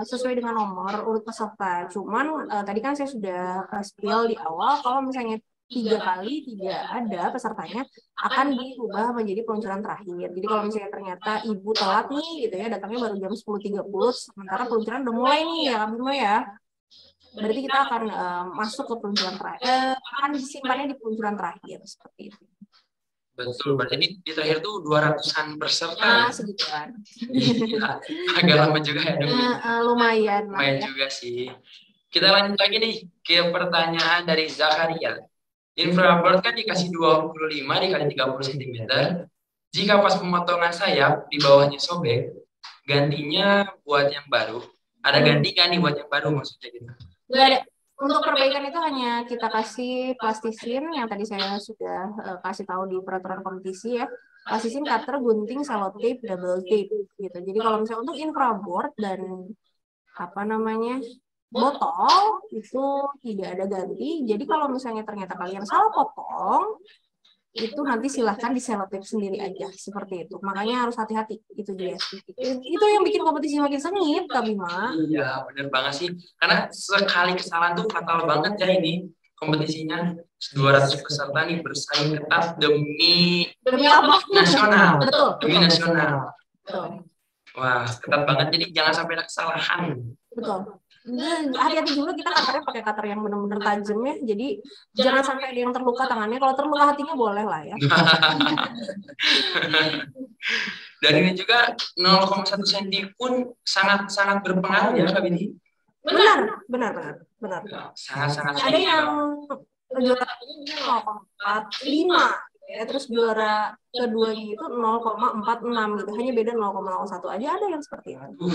sesuai dengan nomor urut peserta. Cuman tadi kan saya sudah spill di awal kalau misalnya 3 kali tidak ada pesertanya akan diubah menjadi peluncuran terakhir. Jadi kalau misalnya ternyata ibu telat nih gitu ya, datangnya baru jam 10.30 sementara peluncuran udah mulai nih ya Kak Bimo ya. Berarti kita akan masuk ke peluncuran terakhir, akan disimpannya di peluncuran terakhir seperti itu. Betul, berarti di terakhir tuh 200-an peserta Nah, ya? segituan. Agak lama juga ya dong. Lumayan. Lumayan juga sih. Kita lanjut lagi nih ke pertanyaan dari Zakaria. Infraboard kan dikasih 25 dikali 30 cm. Jika pas pemotongan sayap di bawahnya sobek, gantinya buat yang baru. Ada ganti kan nih buat yang baru maksudnya gitu? Nggak ada. Untuk perbaikan itu hanya kita kasih plastisin yang tadi saya sudah kasih tahu di peraturan kompetisi ya. Plastisin, cutter, gunting, selotip, double tape gitu. Jadi kalau misalnya untuk infraboard dan apa namanya botol itu tidak ada ganti. Jadi kalau misalnya ternyata kalian salah potong, itu nanti silahkan di selotip sendiri aja seperti itu. Makanya harus hati-hati itu dia. Itu yang bikin kompetisi makin sengit, Kak Bima. Iya, bener banget sih. Karena sekali kesalahan tuh fatal banget ya ini kompetisinya. 200 peserta nih bersaing ketat demi apa? nasional. Betul. Demi nasional. Betul. Wah, ketat banget. Jadi jangan sampai ada kesalahan. Betul. Hati-hati juga kita cutternya pakai cutter yang benar-benar tajam ya. Jadi jangan sampai ada yang terluka tangannya. Kalau terluka hatinya boleh lah ya. Dan ini juga 0,1 cm pun sangat berpengaruh ya Kak Bini. Benar. Sangat-sangat. Ada yang juara 0,45 ya, terus juara keduanya itu 0,46 gitu. Hanya beda 0,01 aja ada yang seperti itu.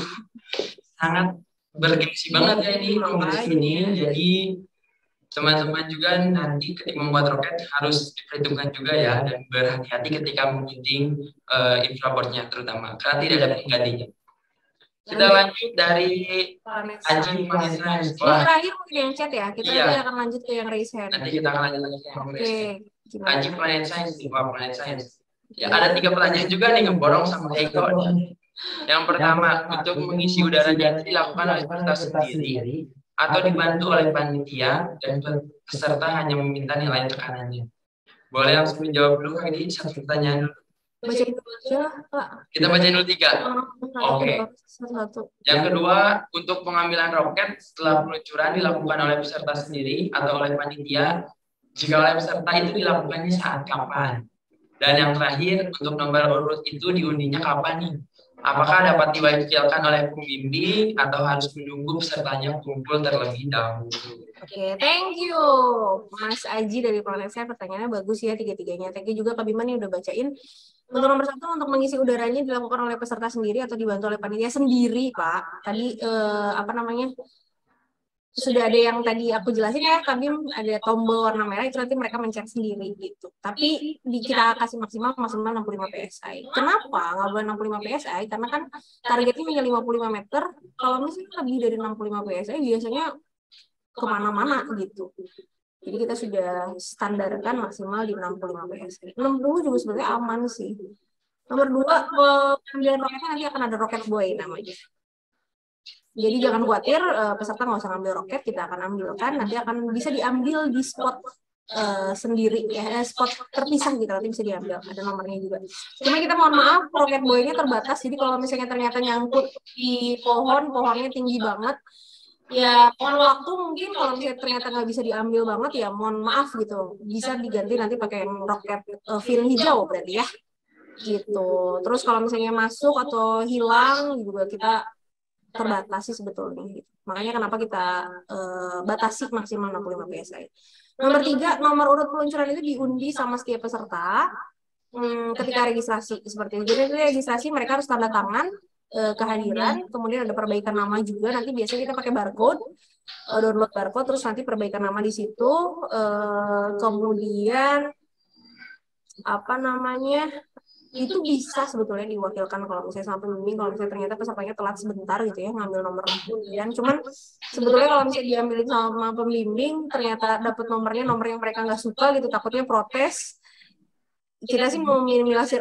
Sangat bergengsi banget ya ini kompetisi ini. Jadi teman-teman juga nanti ketika membuat roket harus diperhitungkan juga ya dan berhati-hati ketika menggunting infraboardnya terutama karena tidak ada penggantinya. Kita lanjut dari Aji Planet Science. Ini terakhir mungkin yang chat ya. Kita nanti akan lanjut ke yang raise hand. Nanti kita akan lanjut lagi ke yang raise hand. Aji Planet Science, Planet Science. Ya ada 3 pertanyaan juga nih ngeborong sama Eko. Yang pertama, untuk mengisi udara jadi dilakukan oleh peserta sendiri atau dibantu oleh panitia dan peserta hanya meminta nilai tekanannya. Boleh langsung menjawab dulu Kak Edi, satu pertanyaan dulu. Baca dulu aja, Pak. Kita bacain dulu 3. Oke. Yang kedua, untuk pengambilan roket setelah peluncuran dilakukan oleh peserta sendiri atau oleh panitia. Jika oleh peserta itu dilakukannya saat kapan? Dan yang terakhir, untuk nomor urut itu diundinya kapan nih? Apakah dapat diwakilkan oleh pembimbing atau harus menunggu pesertanya kumpul terlebih dahulu? Oke, thank you Mas Aji dari Planet Science. Pertanyaannya bagus ya 3-tiganya. Thank you juga Kak Bima nih udah bacain. Untuk nomor 1, untuk mengisi udaranya dilakukan oleh peserta sendiri atau dibantu oleh panitia sendiri, Pak. Tadi sudah ada yang tadi aku jelasin ya, kami ada tombol warna merah itu nanti mereka mencet sendiri gitu. Tapi kita kasih maksimal 65 PSI. Kenapa nggak boleh 65 PSI? Karena kan targetnya hanya 55 meter. Kalau misalnya lebih dari 65 PSI biasanya kemana-mana gitu. Jadi kita sudah standarkan maksimal di 65 PSI. 60 juga sebenarnya aman sih. Nomor 2, pengambilan roketnya nanti akan ada roket buoy namanya. Jadi jangan khawatir, peserta nggak usah ngambil roket, kita akan ambilkan, nanti akan bisa diambil di spot sendiri ya, spot terpisah gitu, nanti bisa diambil, ada nomornya juga. Cuma kita mohon maaf, roket buoy-nya terbatas, jadi kalau misalnya ternyata nyangkut di pohonnya tinggi banget, ya mohon waktu mungkin kalau misalnya ternyata nggak bisa diambil banget, ya mohon maaf gitu, bisa diganti nanti pakai roket fin hijau berarti ya. Gitu. Terus kalau misalnya masuk atau hilang juga kita terbatasi sebetulnya. Gitu. Makanya kenapa kita batasi maksimal 65 PSI. Nomor 3, nomor urut peluncuran itu diundi sama setiap peserta ketika registrasi seperti itu. Jadi registrasi mereka harus tanda tangan kehadiran, kemudian ada perbaikan nama juga. Nanti biasanya kita pakai barcode, download barcode, terus nanti perbaikan nama di situ. Kemudian apa namanya? Itu bisa sebetulnya diwakilkan kalau misalnya sama pembimbing, kalau misalnya ternyata pesertanya telat sebentar gitu ya ngambil nomor undian. Cuman sebetulnya kalau misalnya diambilin sama pembimbing ternyata dapat nomor yang mereka nggak suka gitu, takutnya protes, kita sih meminimalisir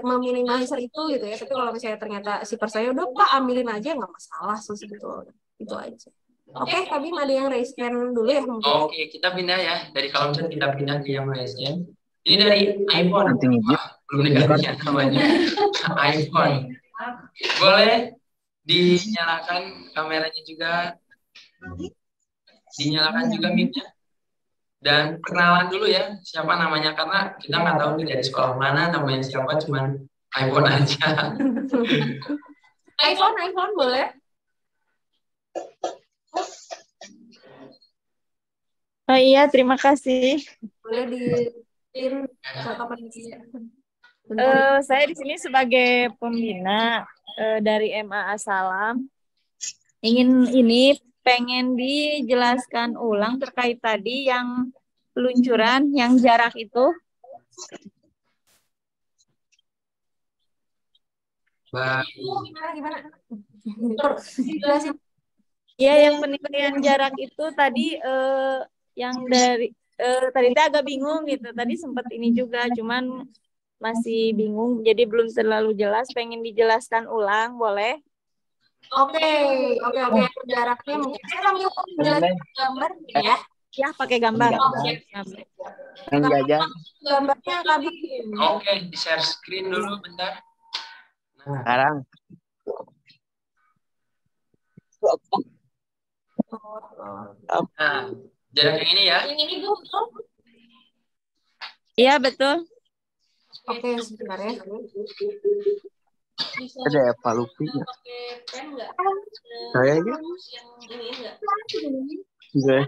itu gitu ya. Tapi kalau misalnya ternyata si persanya udah Pak ambilin aja, nggak masalah sih sebetulnya. Itu aja. Oke, Kak Bim, ada yang raise hand dulu ya mungkin. Oke, kita pindah ya dari kalau kita pindah ke yang raise hand. Ini dari iPhone. Belum diganti namanya. iPhone. Boleh dinyalakan kameranya juga. Dinyalakan juga mic-nya. Dan perkenalan dulu ya, siapa namanya. Karena kita nggak tahu nih dari sekolah mana, namanya siapa, cuman iPhone aja. iPhone boleh. Oh iya, terima kasih. Boleh di saya di sini sebagai pembina dari MA Asalam. Pengen dijelaskan ulang terkait tadi yang peluncuran, yang jarak itu. Gimana? Ya, yang penilaian jarak itu tadi yang dari tadi agak bingung gitu. Tadi sempat ini juga, cuman masih bingung, jadi belum terlalu jelas. Pengen dijelaskan ulang, boleh? Oke. Jaraknya mungkin saya sambil menjelaskan gambar ya. Ya, pakai gambar. Gambarnya kami. Oke, di share screen dulu bentar. Sekarang. Nah, jarak yang ini ya. Yang ini Bu. Iya, betul. Oke, sebentar ya. Ada Pak Lupi nggak? Saya aja. Enggak.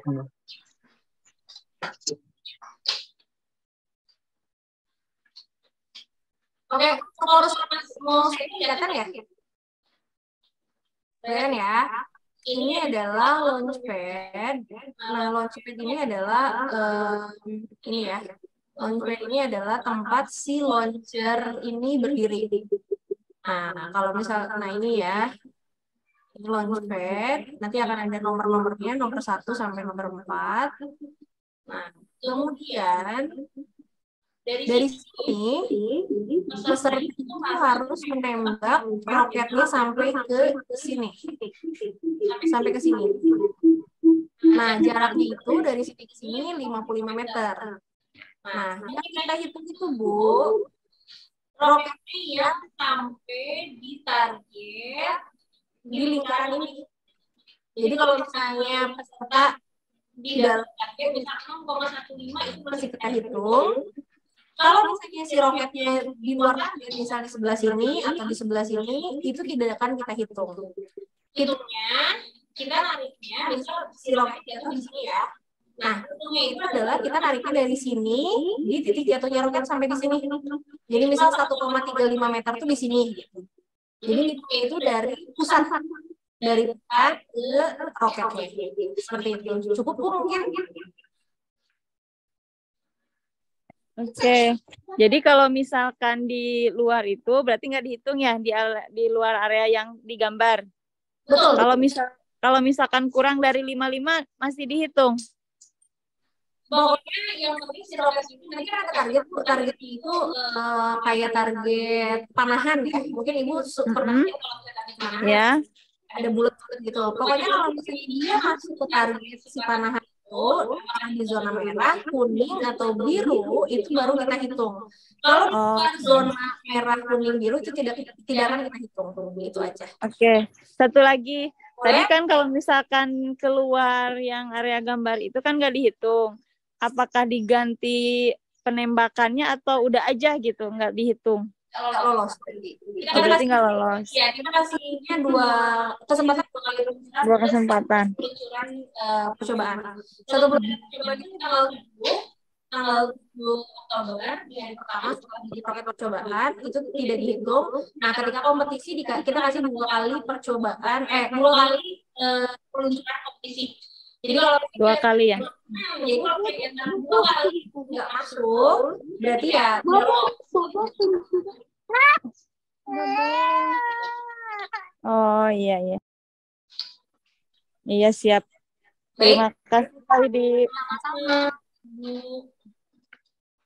Oke, kalau mau saya kelihatan ya? Kelihatan ya? Ini adalah launchpad. Nah, launchpad ini adalah ini ya. Launchpad ini adalah tempat si launcher ini berdiri. Nah, kalau misalnya ini ya, ini launchpad, nanti akan ada nomor-nomornya, nomor 1 sampai nomor 4. Nah, kemudian dari sini peserta itu harus menembak roketnya sampai ke sini. Sampai ke sini. Nah, jaraknya itu dari sini ke sini 55 meter. Nah, yang kita hitung itu, Bu, roketnya yang sampai di target di lingkaran ini. Jadi kalau misalnya peserta di dalam target misalnya 6,15 itu masih kita hitung. Kalau misalnya si roketnya di luar target, misalnya di sebelah sini atau di sebelah sini, itu tidak akan kita hitung. Hitungnya, kita nariknya, misal si roket jatuh di sini ya. Nah, hitungnya itu adalah kita nariknya dari sini, di titik jatuhnya roket sampai di sini. Jadi misal 1,35 meter itu di sini. Jadi hitungnya itu dari pusat, dari pusat ke roketnya. Seperti itu. Cukup Bu mungkin? Oke, jadi kalau misalkan di luar itu berarti nggak dihitung ya di luar area yang digambar. Betul. Kalau misalkan kurang dari 55 masih dihitung. Pokoknya yang penting si roket itu nanti kan ada target itu kayak target panahan ya. Mungkin ibu pernah lihat kalau target panahan Ya. ada bulat-bulat gitu. Pokoknya kalau misalnya dia masuk ke target si panahan itu di zona merah, kuning atau biru itu baru kita hitung. Kalau di zona merah, kuning, biru itu tidak akan kita hitung. Itu aja. Oke. Satu lagi. Tadi kan kalau misalkan keluar yang area gambar itu kan nggak dihitung. Apakah diganti penembakannya atau udah aja gitu nggak dihitung? Nggak lolos. Berarti nggak lolos. Ya, kita kasihnya dua kesempatan. Dua kesempatan. Peluncuran percobaan. Satu percobaan ini tanggal 7 Oktober di hari pertama setelah di roket percobaan itu tidak dihitung. Nah, ketika kompetisi kita kasih 2 kali percobaan, 2 kali peluncuran kompetisi. Jadi kalau 2 kali ya. Jadi kalau kegiatan 2 kali nggak masuk, berarti ya Oh iya iya. Iya siap. Terima kasih Pak Widi.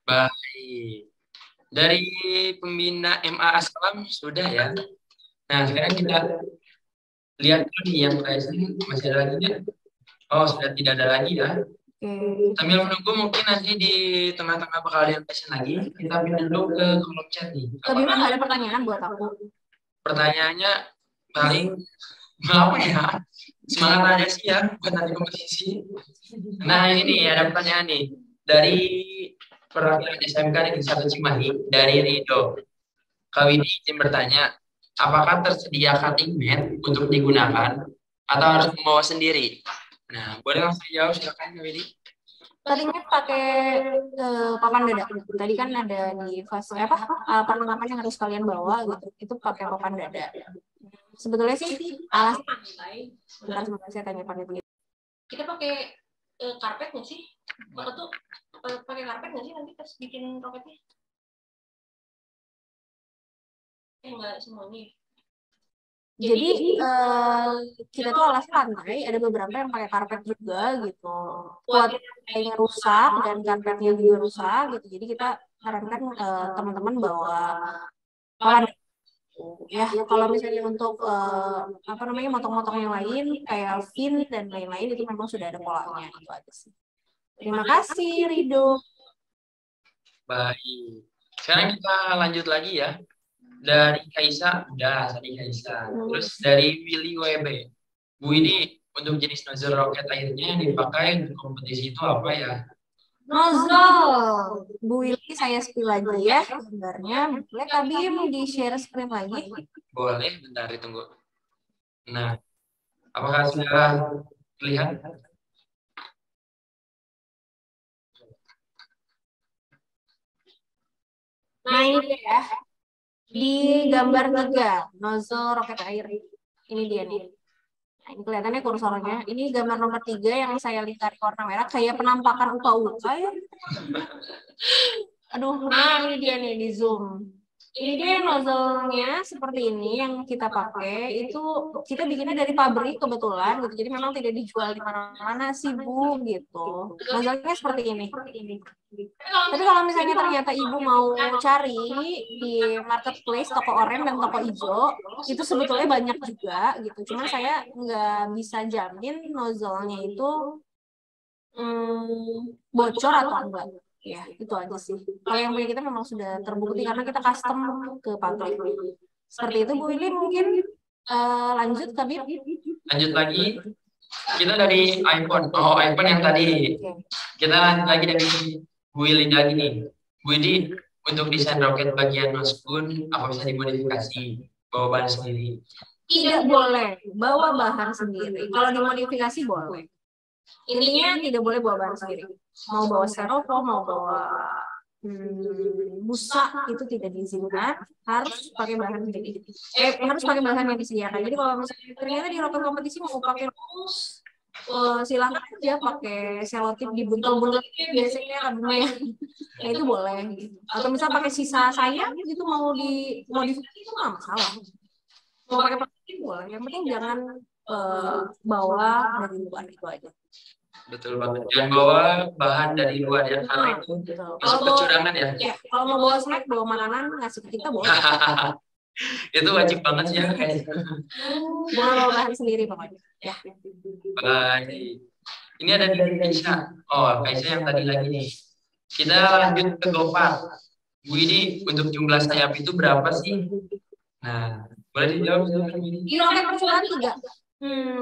Baik. Dari pembina MA Aslam sudah ya. Nah, sekarang kita lihat lagi yang sini masih ada lagi ya. Oh, sudah tidak ada lagi ya. Sambil menunggu mungkin nanti di tengah-tengah bakal ada question lagi. Kita pindah dulu ke kolom chat nih. Tapi nggak ada pertanyaan buat aku. Pertanyaannya paling apa ya? Semangat aja sih ya buat nanti kompetisi. Nah ini nih ada pertanyaan nih dari perwakilan SMK Negeri 1 Cimahi dari Rido. Kak Widi izin bertanya, apakah tersedia cutting mat untuk digunakan atau harus membawa sendiri? Nah, boleh langsung jawab silakan Kak Widi. Cutting mat pakai papan dada. Tadi kan ada di fase perlengkapan yang harus kalian bawa gitu. Itu pakai papan dada. Sebetulnya sih alas pantai. Bentar sebentar saya tanya pakai begitu. Kita pakai karpet nggak sih? Maka tuh pakai karpet nggak sih nanti pas bikin roketnya? Enggak semuanya. Jadi kita tuh alas pantai ada beberapa yang pakai karpet juga gitu. Buat kayaknya rusak dan karpetnya juga rusak gitu. Jadi kita sarankan teman-teman bawa papan. Ya kalau misalnya untuk motong-motong yang lain kayak fin dan lain-lain itu memang sudah ada polanya itu aja sih. Terima kasih Rido. Baik. Sekarang kita lanjut lagi ya. Dari Kaisa, udah tadi Kaisa. Terus dari Willy WB. Bu ini untuk jenis nozzle roket airnya yang dipakai untuk kompetisi itu apa ya? Nozzle. Bu Willy saya spill lagi ya gambarnya. Boleh kami mau di-share screen lagi? Boleh, bentar ditunggu. Nah, apakah sudah terlihat? Nah ini dia ya. Di gambar 3, nozzle roket air. Ini dia nih. Nah, ini kelihatannya kursornya. Ini gambar nomor 3 yang saya lingkari warna merah. Kayak penampakan uka-uka ya. Aduh, nah ini dia nih di zoom. Ini dia nozzle-nya seperti ini yang kita pakai. Itu kita bikinnya dari pabrik kebetulan gitu. Jadi memang tidak dijual di mana-mana sih Bu gitu. Nozzle-nya seperti ini. Tapi kalau misalnya ternyata ibu mau cari di marketplace toko oranye dan toko hijau, itu sebetulnya banyak juga gitu. Cuma saya nggak bisa jamin nozzle-nya itu bocor atau enggak. Ya, itu aja sih. Kalau yang punya kita memang sudah terbukti karena kita custom ke pabrik. Seperti itu Bu Willy mungkin lanjut Kabir. Lanjut lagi. Kita dari iPhone. Oh, iPhone yang tadi. Kita lanjut lagi dari Bu Willy lagi nih. Bu Willy, untuk desain roket bagian nozzle apa bisa dimodifikasi? Bawa bahan sendiri? Tidak boleh bawa bahan sendiri. Kalau dimodifikasi boleh. Intinya tidak boleh bawa bahan sendiri. Mau bawa styrofoam, mau bawa busa itu tidak diizinkan. Harus pakai bahan sendiri. Harus pakai bahan yang disediakan. Jadi kalau misalnya ternyata di roket kompetisi mau pakai rose, silakan aja pakai selotip dibuntel-buntel biasanya lumayan. Nah itu boleh gitu. Atau misalnya pakai sisa sayap gitu mau dimodifikasi itu nggak masalah. Mau pakai plastik boleh. Yang penting jangan bawa dari luar itu aja. Betul banget. Jangan bawa bahan dari luar ya, karena itu Betul. masuk kecurangan ya. Ya, kalau mau bawa snack, bawa makanan, ngasih ke kita boleh. Itu wajib banget sih ya. Boleh bawa bahan sendiri pokoknya. Ya. Baik. Ini ada dari Kaisa. Oh, Kaisa yang tadi lagi nih. Kita lanjut ke Gopar. Bu ini untuk jumlah sayap itu berapa sih? Nah, boleh dijawab silakan Bu ini. Di roket percobaan 3.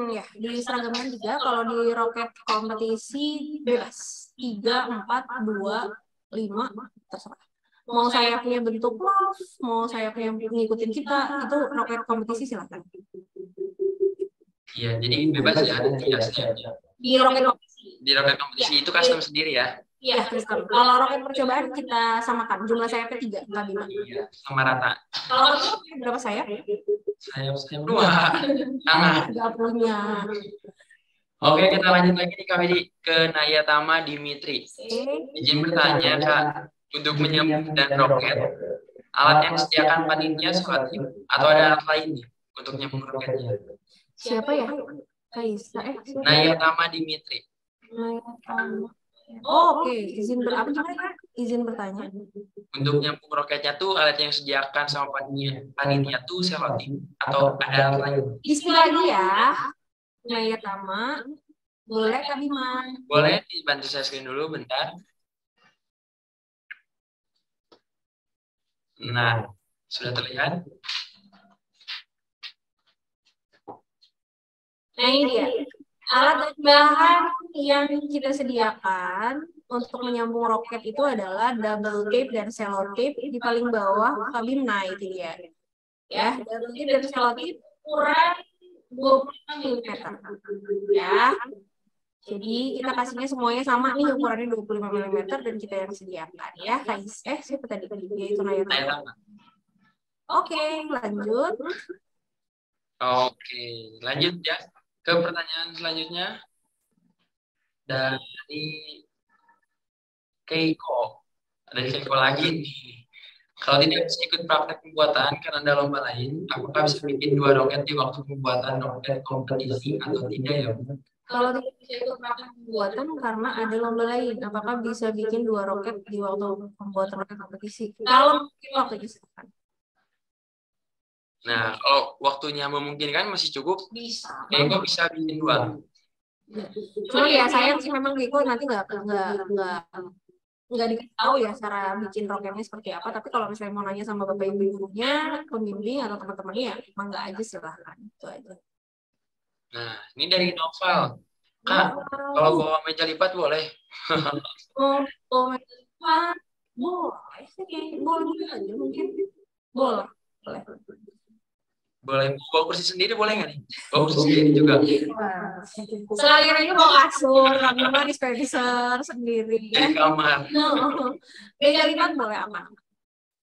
Ya, di seragaman 3. Kalau di roket kompetisi bebas. 3, 4, 2, 5, terserah. Mau sayapnya bentuk love, mau sayapnya ngikutin kita, itu roket kompetisi silakan. Iya, jadi bebas ya, ada 3 sayapnya. Di roket kompetisi. Di roket kompetisi itu custom sendiri ya? Iya, custom. Kalau roket percobaan kita samakan, jumlah sayapnya 3, nggak 5. Iya, sama rata. Kalau berapa sayap? Sayap 2. Nggak punya. Oke, kita lanjut lagi nih Kak Widi ke Nayatama Dimitri. Izin bertanya Kak, untuk menyambung dan roket, alat yang disediakan panitia sholat atau ada alat lain nih untuk nyambung roketnya? Siapa ya? Kaisa. Nayatama Dimitri. Nayatama. Oh, oke. Izin izin bertanya. Untuk nyambung roketnya tuh alat yang disediakan sama panitia tuh selotip atau ada alat lain? Isi lagi ya. Nayatama. Boleh Kak Bima? Boleh dibantu saya screen dulu bentar. Nah, sudah terlihat? Nah ini dia. Alat dan bahan yang kita sediakan untuk menyambung roket itu adalah double tape dan sellotape di paling bawah kabin. Nah itu dia. Ya, double tape dan sellotape ukuran 25 mm. Ya. Jadi kita kasihnya semuanya sama nih, ukurannya 25 mm dan kita yang sediakan ya. Siapa tadi? Yaitu Nayatama. Oke, lanjut. Oke, lanjut ya ke pertanyaan selanjutnya dari Keiko. Ada Keiko lagi nih. Kalau tidak bisa ikut praktek pembuatan karena ada lomba lain, apakah bisa bikin 2 roket di waktu pembuatan roket kompetisi atau tidak ya? Kalau tidak bisa ikut praktek pembuatan karena ada lomba lain, apakah bisa bikin 2 roket di waktu pembuatan roket kompetisi? Kalau mungkin waktunya silakan. Nah, kalau waktunya memungkinkan masih cukup, Bisa. Keiko bisa bikin 2. Cuma ya sayang sih memang Keiko nanti nggak dikasih tahu ya cara bikin roketnya seperti apa. Tapi kalau misalnya mau nanya sama bapak ibu gurunya, pembimbing atau teman-temannya ya mangga aja silahkan. Itu aja. Nah, ini dari Novel. Kak, kalau bawa meja lipat boleh? Bawa meja lipat boleh sih, boleh aja mungkin. Boleh. Boleh bawa kursi sendiri boleh nggak nih? Bawa kursi sendiri juga. Selain bawa kasur, kamar dispenser sendiri. Di kamar. Meja lipat boleh aman.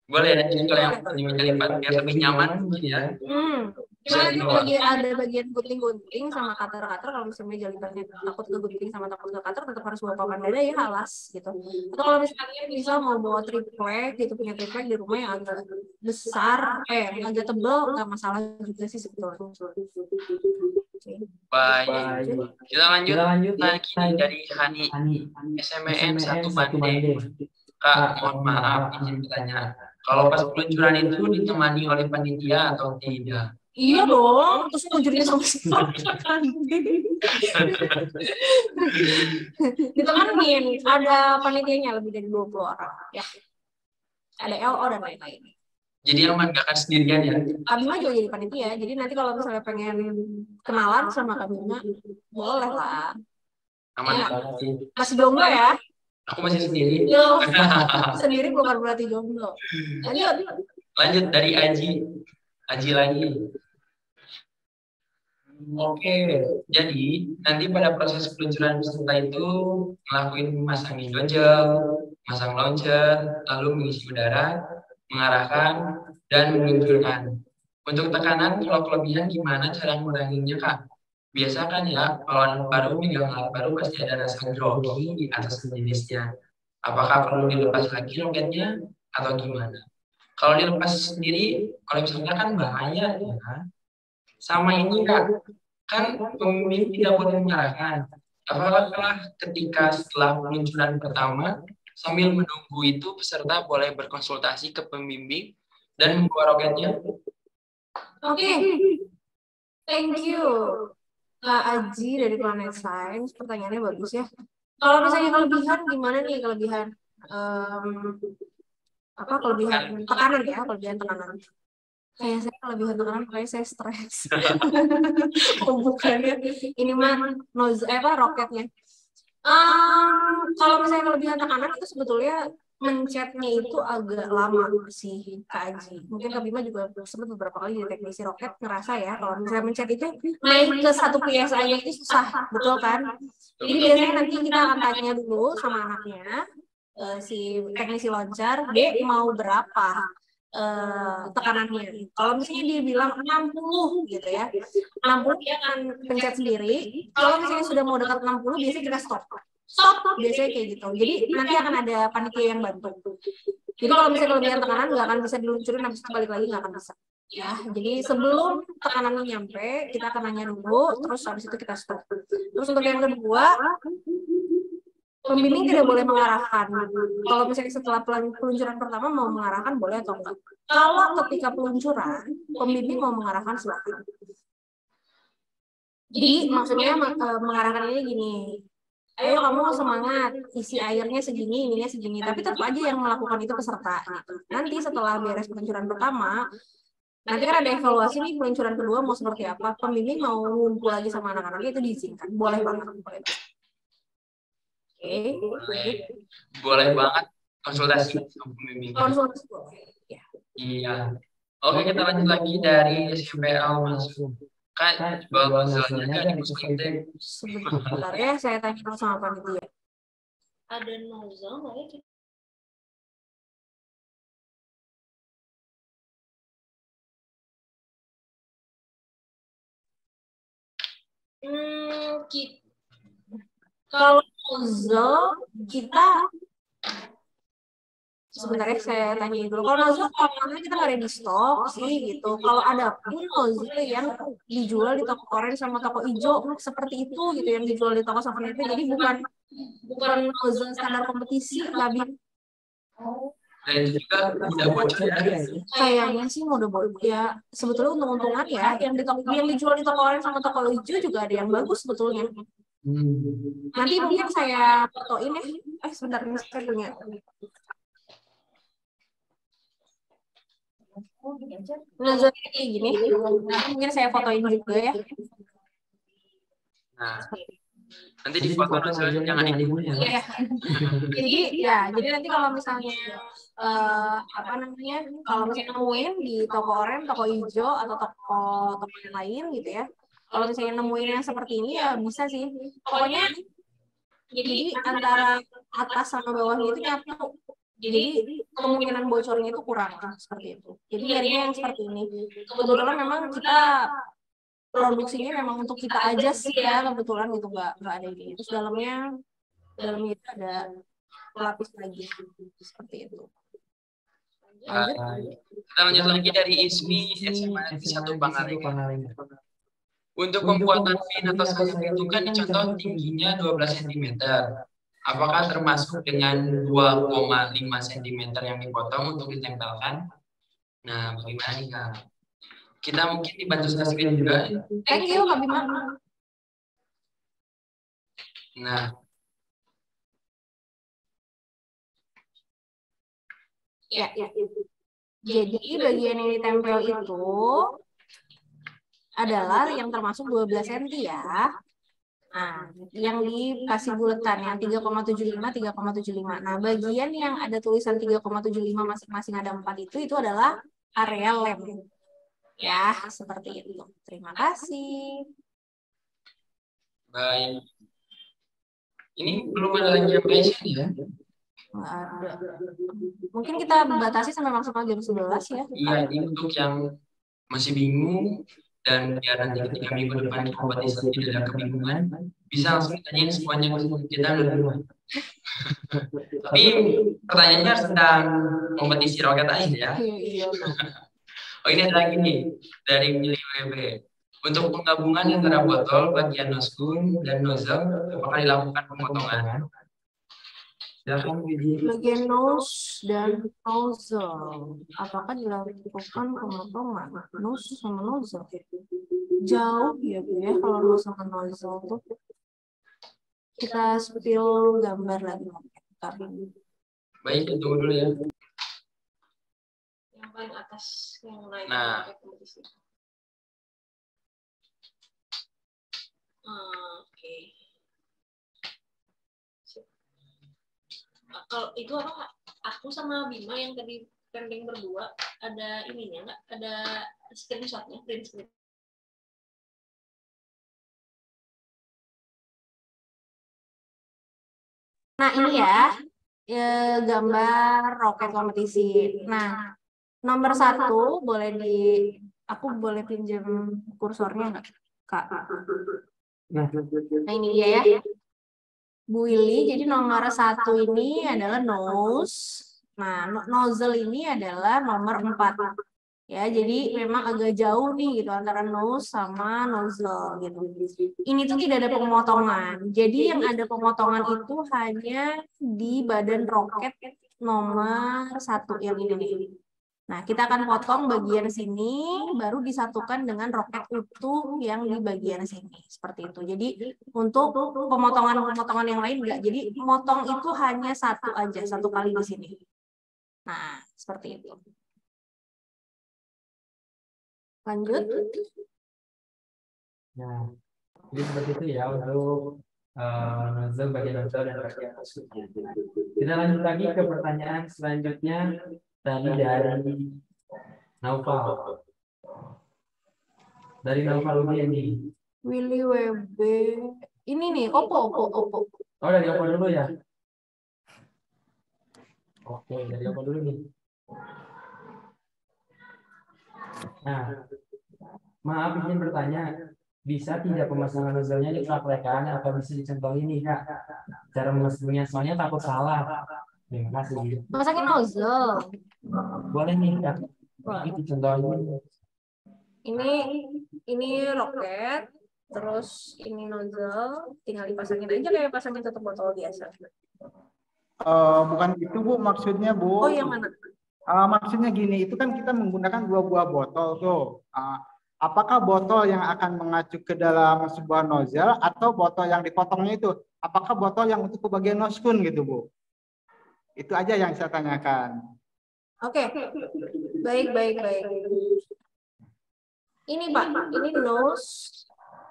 Boleh ya, jadi kalau yang di meja lipat biar lebih nyaman mungkin ya. Cuma ada bagian gunting-gunting sama cutter-cutter. Kalau misalnya meja lipatnya takut ke gunting sama takut ke cutter, tetap harus bawa papan dada ya alas gitu. Atau kalau misalnya bisa mau bawa triplek gitu, punya triplek di rumah yang agak besar, yang agak tebal, nggak masalah juga sih sebetulnya. Baik, kita lanjut lagi dari Hani SMN 1 Bandung. Kak, mohon maaf izin bertanya. Kalau pas peluncuran itu ditemani oleh panitia atau tidak? Iya dong, terus peluncurannya sama siapa? Ditemenin, ada panitianya lebih dari 20 orang. Ya. Ada LO dan lain-lain. Jadi aman, gak akan sendirian ya? Kak Bima juga jadi panitia, jadi nanti kalau misalnya pengen kenalan sama Kak Bima, boleh lah. Aman ya? Masih jomblo ya? Aku masih sendiri. Sendiri bukan berarti jomblo. Lanjut dari Aji lagi. Oke, jadi nanti pada proses peluncuran peserta itu ngelakuin masangin donjel, masang launcher, lalu mengisi udara, mengarahkan, dan meluncurkan. Untuk tekanan, kalau kelebihan gimana cara menguranginya, Kak? Biasa kan ya, kalau anak baru megang alat baru pasti ada rasa grogi di atas jenisnya. Apakah perlu dilepas lagi roketnya atau gimana? Kalau dilepas sendiri, kalau misalnya kan bahaya ya. Sama ini Kak, kan pemimpin tidak boleh mengarahkan. Apakah ketika setelah peluncuran pertama, sambil menunggu itu peserta boleh berkonsultasi ke pembimbing dan membawa roketnya? Oke, thank you Kak Aji dari Planet Science. Pertanyaannya bagus ya. Kalau misalnya kelebihan, gimana nih kelebihan? Apa kelebihan tekanan ya? Kelebihan tekanan. Kayak saya kelebihan tekanan, kayak saya stres. Bukannya ini mah roketnya. Kalau misalnya kelebihan tekanan itu sebetulnya mencetnya itu agak lama sih Kak Aji. Mungkin Kak Bima juga sempat beberapa kali di teknisi roket ngerasa ya kalau misalnya mencet itu naik ke 1 PSI-nya itu susah, betul kan? Jadi biasanya nanti kita akan tanya dulu sama anaknya, si teknisi launcher, dia mau berapa tekanannya. Kalau misalnya dia bilang 60 gitu ya, 60 dia akan pencet sendiri. Kalau misalnya sudah mau dekat 60, biasanya kita stop, biasanya kayak gitu. Jadi nanti akan ada panitia yang bantu. Jadi kalau misalnya kelebihan tekanan nggak akan bisa diluncurin, habis itu balik lagi nggak akan bisa. Ya, jadi sebelum tekanannya nyampe, kita akan nanya dulu, terus habis itu kita stop. Terus untuk yang kedua, pembimbing tidak boleh mengarahkan. Kalau misalnya setelah peluncuran pertama mau mengarahkan boleh atau enggak. Kalau ketika peluncuran, pembimbing mau mengarahkan silakan. Jadi maksudnya mengarahkan ini gini, ayo kamu semangat, isi airnya segini, ininya segini. Tapi tetap aja yang melakukan itu peserta. Gitu. Nanti setelah beres peluncuran pertama, nanti kan ada evaluasi nih peluncuran kedua mau seperti apa. Pembimbing mau ngumpul lagi sama anak-anaknya itu diizinkan. Boleh banget. Boleh. Boleh banget konsultasi sama pembimbing. Konsultasi boleh. Ya. Iya. Oke, kita lanjut lagi dari SMPL masuk. Kan coba hasilnya dari Muslim. Sebentar ya, saya tanya dulu sama panitia. Ada nozzle nggak ya? Kalau nozzle kita sebenarnya saya tanya dulu. Kalau nozzle kalau kita nggak ada di stok sih gitu. Kalau ada pun nozzle yang dijual di toko orange sama toko hijau seperti itu gitu yang dijual di toko souvenir. Jadi bukan nozzle standar kompetisi, nggak. Dan juga udah bocor ya. Kayaknya sih udah bocor ya. Sebetulnya untung-untungan ya yang dijual di toko orange sama toko hijau juga ada yang bagus sebetulnya. Nanti mungkin saya fotoin ya. Sebentar ini saya punya. Nozzle kayak gini. Nah, mungkin saya fotoin juga ya. Nah, nanti di foto nozzle jangan dibunuh ya. Iya. Jadi nanti kalau misalnya kalau misalnya nemuin di toko oranye, toko hijau atau toko yang lain gitu ya. Kalau misalnya nemuin yang seperti ini ya bisa sih. Pokoknya jadi antara atas sama bawahnya itu nyatu. Jadi kemungkinan bocornya itu kurang seperti itu. Jadi jadinya yang seperti ini. Kebetulan memang kita produksinya memang untuk kita aja sih ya, kebetulan gitu nggak ada ini. Terus dalamnya itu ada pelapis lagi seperti itu. Kita lanjut lagi dari ISMI SMA 1 Pangalengan. Untuk pembuatan pin atau sayap itu kan dicontoh tingginya 12 cm. Apakah termasuk dengan 2,5 cm yang dipotong untuk ditempelkan? Nah, bagaimana nih Kak? Kita mungkin dibantu screen juga. Thank you Kak Bima. Nah. Ya. Jadi bagian yang ditempel itu adalah yang termasuk 12 cm ya. Nah, yang dikasih buletan yang 3,75 3,75. Nah, bagian yang ada tulisan 3,75 masing-masing ada 4 itu adalah area lem. Ya, seperti itu. Terima kasih. Baik. Ini belum ada lagi yang passion ya? Ada. Mungkin kita batasi sampai maksimal jam 11 ya. Iya, ini untuk yang masih bingung dan biar nanti ketika minggu depan kompetisi tidak ada kebingungan, bisa langsung tanyain semuanya kita dulu. Tapi pertanyaannya tentang kompetisi roket aja ya. Iya. Oh, ini ada lagi nih dari Mili WB. Untuk penggabungan antara botol, bagian noskun, dan nozzle, apakah dilakukan pemotongan? Silakan Widi. Bagian nose dan nozzle. Apakah dilakukan pemotongan nose sama nozzle? Jauh ya Bu ya kalau nose sama nozzle tuh. Kita spill gambar lagi. Baik, tunggu dulu ya. Yang paling atas yang lain. Nah. Oke. Kalau itu apa Kak? Aku sama Bima yang tadi trending berdua ada ininya nggak? Ada screenshotnya, print screen. Nah ini ya, gambar roket kompetisi. Nah nomor 1 boleh aku boleh pinjam kursornya nggak Kak? Nah ini dia ya. Bu Willy, jadi nomor 1 ini adalah nose. Nah, nozzle ini adalah nomor 4. Ya, jadi memang agak jauh nih gitu antara nose sama nozzle gitu. Ini tuh tidak ada pemotongan. Jadi yang ada pemotongan itu hanya di badan roket nomor 1 yang ini nih. Nah, kita akan potong bagian sini, baru disatukan dengan roket utuh yang di bagian sini. Seperti itu. Jadi, untuk pemotongan-pemotongan yang lain enggak. Jadi, motong itu hanya satu aja, satu kali di sini. Nah, seperti itu. Lanjut. Nah, jadi seperti itu ya untuk nozzle, bagian nozzle dan bagian nozzle-nya. Kita lanjut lagi ke pertanyaan selanjutnya. Tadi dari Naufal. Dari Naufal ini. Willy WB. Ini nih, Oppo. Oh, dari Oppo dulu ya? Oke, dari Oppo dulu nih. Nah, maaf izin bertanya. Bisa tidak pemasangan nozzle-nya dipraktekkan atau bisa dicontoh ini, Kak? Cara memasangnya, soalnya takut salah. Terima kasih. Masangin nozzle. Boleh nih, Kak. Itu contohnya. Ini roket, terus ini nozzle, tinggal dipasangin aja kayak pasangin tutup botol biasa. Bukan itu Bu, maksudnya Bu. Oh, yang mana? Maksudnya gini, itu kan kita menggunakan 2 buah botol tuh. Apakah botol yang akan mengacu ke dalam sebuah nozzle atau botol yang dipotongnya itu? Apakah botol yang untuk ke bagian noskun gitu Bu? Itu aja yang saya tanyakan. Oke, baik. Ini Pak, ini nose.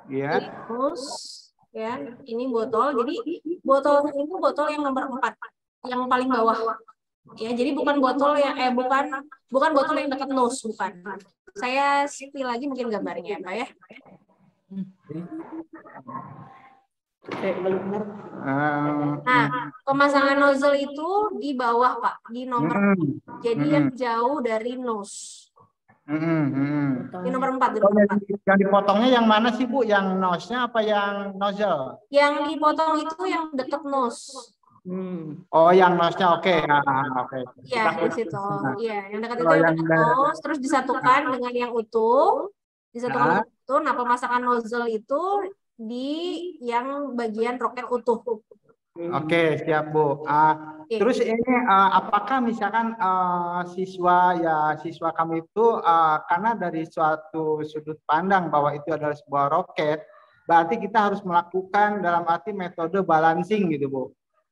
Iya. Ini nose, ya. Ini botol. Jadi botol ini botol yang nomor 4, yang paling bawah. Ya, jadi bukan botol yang bukan botol yang dekat nose, bukan. Saya spill lagi mungkin gambarnya, Pak ya. Nah, pemasangan nozzle itu di bawah Pak, di nomor. Jadi yang jauh dari nose. Di nomor 4. Yang dipotongnya yang mana sih Bu? Yang nose-nya apa yang nozzle? Yang dipotong itu yang dekat nose. Oh, yang nose-nya oke. Oke. Iya, di situ. Iya, yang dekat itu yang dekat nose, terus disatukan dengan yang utuh. Disatukan utuh. Nah, pemasangan nozzle itu di yang bagian roket utuh. Oke, siap Bu. Terus ini apakah misalkan siswa kami itu karena dari suatu sudut pandang bahwa itu adalah sebuah roket, berarti kita harus melakukan dalam arti metode balancing gitu Bu.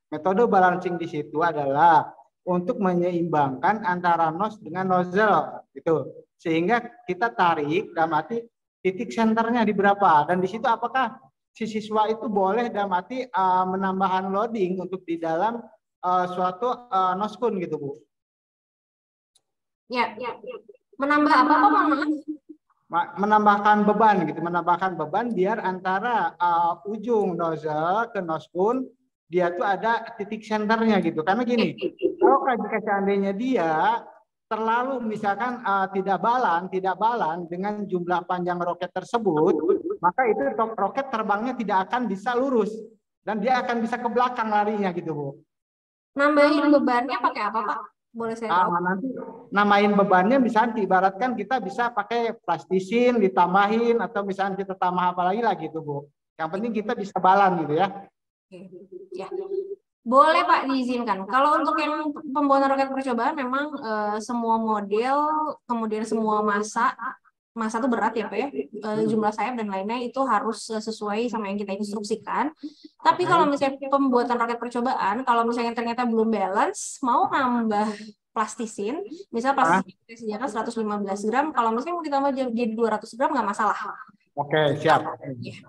Metode balancing di situ adalah untuk menyeimbangkan antara nose dengan nozzle gitu. Sehingga kita tarik dalam arti titik senternya di berapa, dan di situ apakah si siswa itu boleh dalam arti menambahkan loading untuk di dalam suatu noskun gitu Bu. Ya. Menambah apa Pak? Menambahkan beban gitu, menambahkan beban biar antara ujung nozzle ke noskun dia tuh ada titik senternya gitu. Karena gini, kalau jika seandainya dia terlalu misalkan tidak balan dengan jumlah panjang roket tersebut, maka itu roket terbangnya tidak akan bisa lurus dan dia akan bisa ke belakang larinya gitu Bu. Nambahin bebannya pakai apa Pak? Boleh saya tahu? Nanti namain bebannya misalnya ibaratkan kita bisa pakai plastisin ditambahin atau misalnya kita tambah apa lagi lah gitu Bu. Yang penting kita bisa balan gitu ya. Ya. Boleh Pak diizinkan. Kalau untuk yang pembuatan roket percobaan memang semua model, kemudian semua masa itu berat ya Pak ya, jumlah sayap dan lainnya itu harus sesuai sama yang kita instruksikan. Tapi kalau misalnya pembuatan roket percobaan, kalau misalnya ternyata belum balance, mau nambah plastisin, misalnya plastisin kita sediakan 115 gram, kalau misalnya mau ditambah jadi 200 gram nggak masalah. Oke, siap.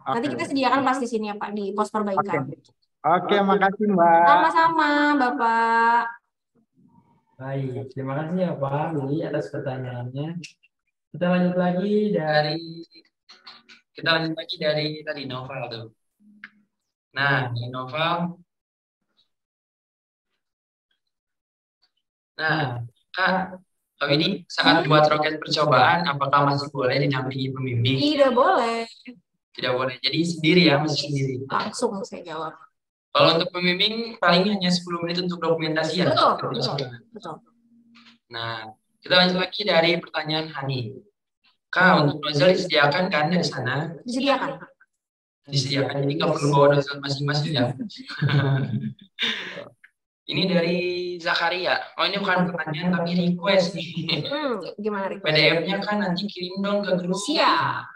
Nanti kita sediakan plastisinnya Pak di pos perbaikan. Oke, makasih Mbak. Sama-sama Bapak. Baik, terima kasih ya Pak Willy atas pertanyaannya. Kita lanjut lagi dari tadi Noval tuh. Nah, di Noval. Nah, Kak Willy saat buat roket percobaan, apakah masih boleh didampingi pembimbing? Tidak boleh. Tidak boleh. Jadi sendiri ya, masih sendiri. Langsung saya jawab. Kalau untuk pembimbing paling hanya 10 menit untuk dokumentasi ya. Betul. Nah, kita lanjut lagi dari pertanyaan Hani. Kak, untuk nozzle disediakan kan dari sana? Disediakan. Disediakan, jadi nggak perlu bawa nozzle masing-masing ya. Ini dari Zakaria. Oh, ini bukan pertanyaan tapi request nih. Gimana request? PDF-nya kan nanti kirim dong ke grup. Siap.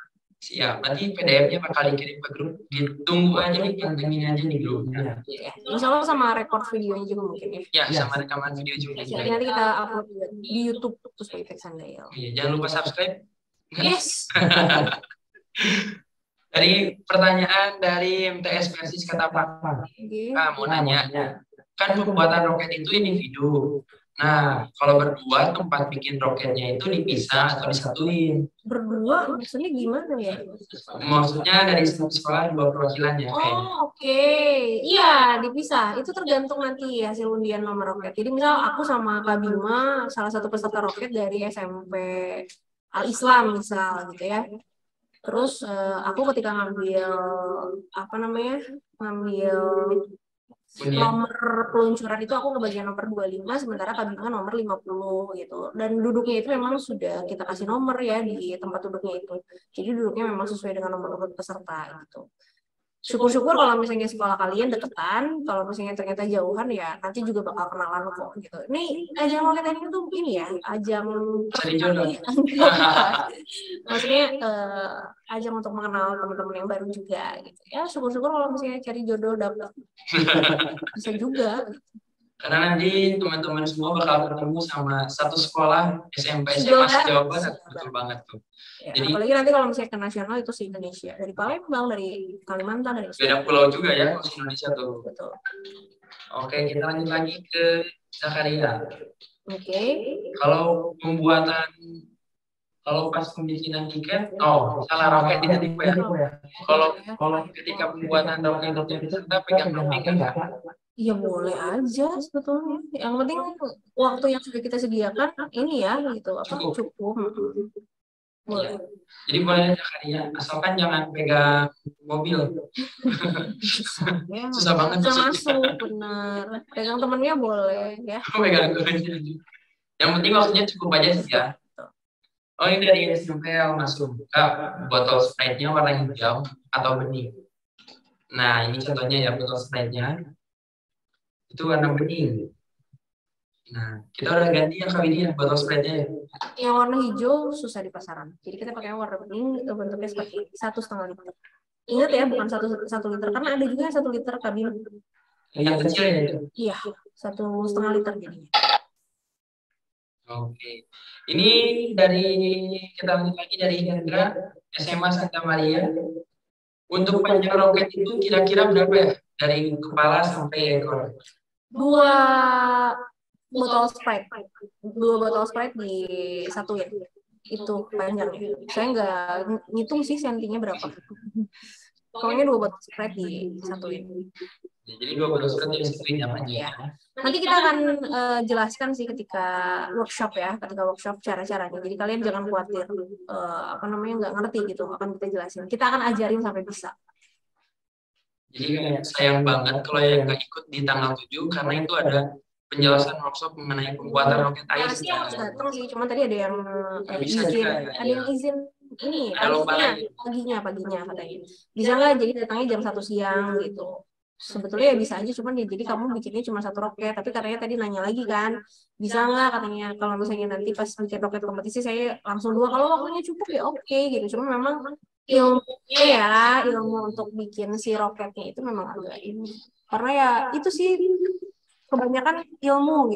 Nanti PDF-nya bakal dikirim ke grup. Ditunggu aja nih, pantengin aja di grupnya. Insya Allah sama record videonya juga mungkin ya. Ya, sama rekaman video juga. Jadi nanti kita upload di YouTube terus Pak Sandayal. Iya, jangan lupa subscribe. Yes. Dari pertanyaan dari MTS versi Katapak. Mau nanya, kan pembuatan roket itu individu. Nah, kalau berdua tempat bikin roketnya itu dipisah atau disatuin? Berdua maksudnya gimana ya? Maksudnya dari sekolah 2 perwakilan ya. Oh, oke. Iya, dipisah. Itu tergantung nanti hasil undian nomor roket. Jadi misal aku sama Kak Bima, salah satu peserta roket dari SMP Al-Islam misal gitu ya. Terus aku ketika ngambil nomor peluncuran itu aku kebagian nomor 25, sementara Kak Bima nomor 50 gitu. Dan duduknya itu memang sudah kita kasih nomor ya di tempat duduknya itu. Jadi duduknya memang sesuai dengan nomor urut peserta gitu. Syukur-syukur kalau misalnya sekolah kalian deketan, kalau misalnya ternyata jauhan ya nanti juga bakal kenalan kok gitu. Ini ajang roket ini tuh ini ya, ajang maksudnya ajang untuk mengenal teman-teman yang baru juga gitu. Ya syukur-syukur kalau misalnya cari jodoh dapat bisa juga. Karena nanti teman-teman semua bakal ketemu sama satu sekolah SMP SMA Jawa Barat, betul banget tuh. Ya, jadi, apalagi nanti kalau misalnya ke nasional itu se-Indonesia, dari Palembang, dari Kalimantan, dari beda pulau juga ya kalau Indonesia tuh. Betul. Oke, kita lanjut lagi ke Zakaria. Oke. Kalau pas pembikinan tiket, salah roket di titik ya. Kalau ketika pembuatan roket itu kita pegang roket enggak? Iya boleh aja sebetulnya. Yang penting waktu yang sudah kita sediakan ini ya gitu cukup. Boleh. Jadi boleh Zakaria, asalkan jangan pegang mobil. Susah banget. Bisa masuk, benar. Pegang temennya boleh ya. Pegang temennya. Yang penting waktunya cukup aja sih ya. Oh, ini dari SMP masuk. Botol Sprite-nya warna hijau atau bening. Nah, ini contohnya ya botol Sprite-nya. Itu warna bening. Nah, kita udah ganti yang kali ini botol Sprite-nya. Yang warna hijau susah di pasaran. Jadi kita pakai warna bening, bentuknya seperti 1,5 liter. Ingat ya, bukan 1 liter. Karena ada juga yang 1 liter kabin. Yang kecil ya itu? Iya, 1,5 liter jadinya. Oke. Ini kita lanjut lagi dari Hendra, SMA Santa Maria. Untuk panjang roket itu kira-kira berapa ya? Dari kepala sampai ekor? 2 botol Sprite. 2 botol Sprite disatuin. Itu panjangnya. Saya nggak ngitung sih sentinya berapa. Pokoknya 2 botol Sprite disatuin. Ya, jadi 2 botol Sprite disatuin apa aja ya? Nanti kita akan jelaskan sih ketika workshop ya, cara-caranya. Jadi kalian jangan khawatir nggak ngerti gitu, akan kita jelasin. Kita akan ajarin sampai bisa. Jadi sayang banget kalau yang nggak ikut di tanggal 7 karena itu ada penjelasan workshop mengenai pembuatan roket air. Pasti harus datang sih, cuma tadi ada yang Bisa izin, juga, ada yang izin ini ada lomba paginya katanya. Bisa nggak jadi datangnya jam 1 siang gitu. Sebetulnya ya bisa aja, cuman ya jadi kamu bikinnya cuma 1 roket, tapi katanya tadi nanya lagi kan, bisa nggak katanya kalau misalnya nanti pas bikin roket kompetisi saya langsung 2, kalau waktunya cukup ya oke gitu. Cuma memang ilmu untuk bikin si roketnya itu memang agak ini, karena ya itu sih kebanyakan ilmu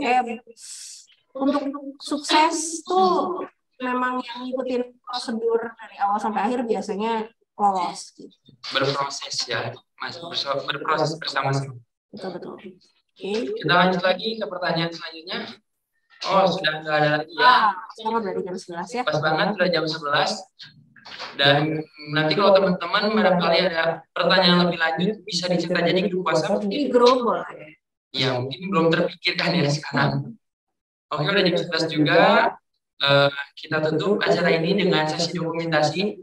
untuk sukses tuh memang yang ngikutin prosedur dari awal sampai akhir biasanya lolos gitu. Berproses ya, Mas, berproses bersama-sama. Betul. Oke. Kita lanjut lagi ke pertanyaan selanjutnya. Oh, sudah nggak ada lagi ya. Sama dari jam 11 ya. Pas banget sudah jam 11. Dan nanti kalau teman-teman barangkali ada pertanyaan lebih lanjut bisa dicetak aja di grup WhatsApp. Di grup boleh. Ya, mungkin belum terpikirkan ya sekarang. Oke, udah jam 11 juga. Kita tutup acara ini dengan sesi dokumentasi.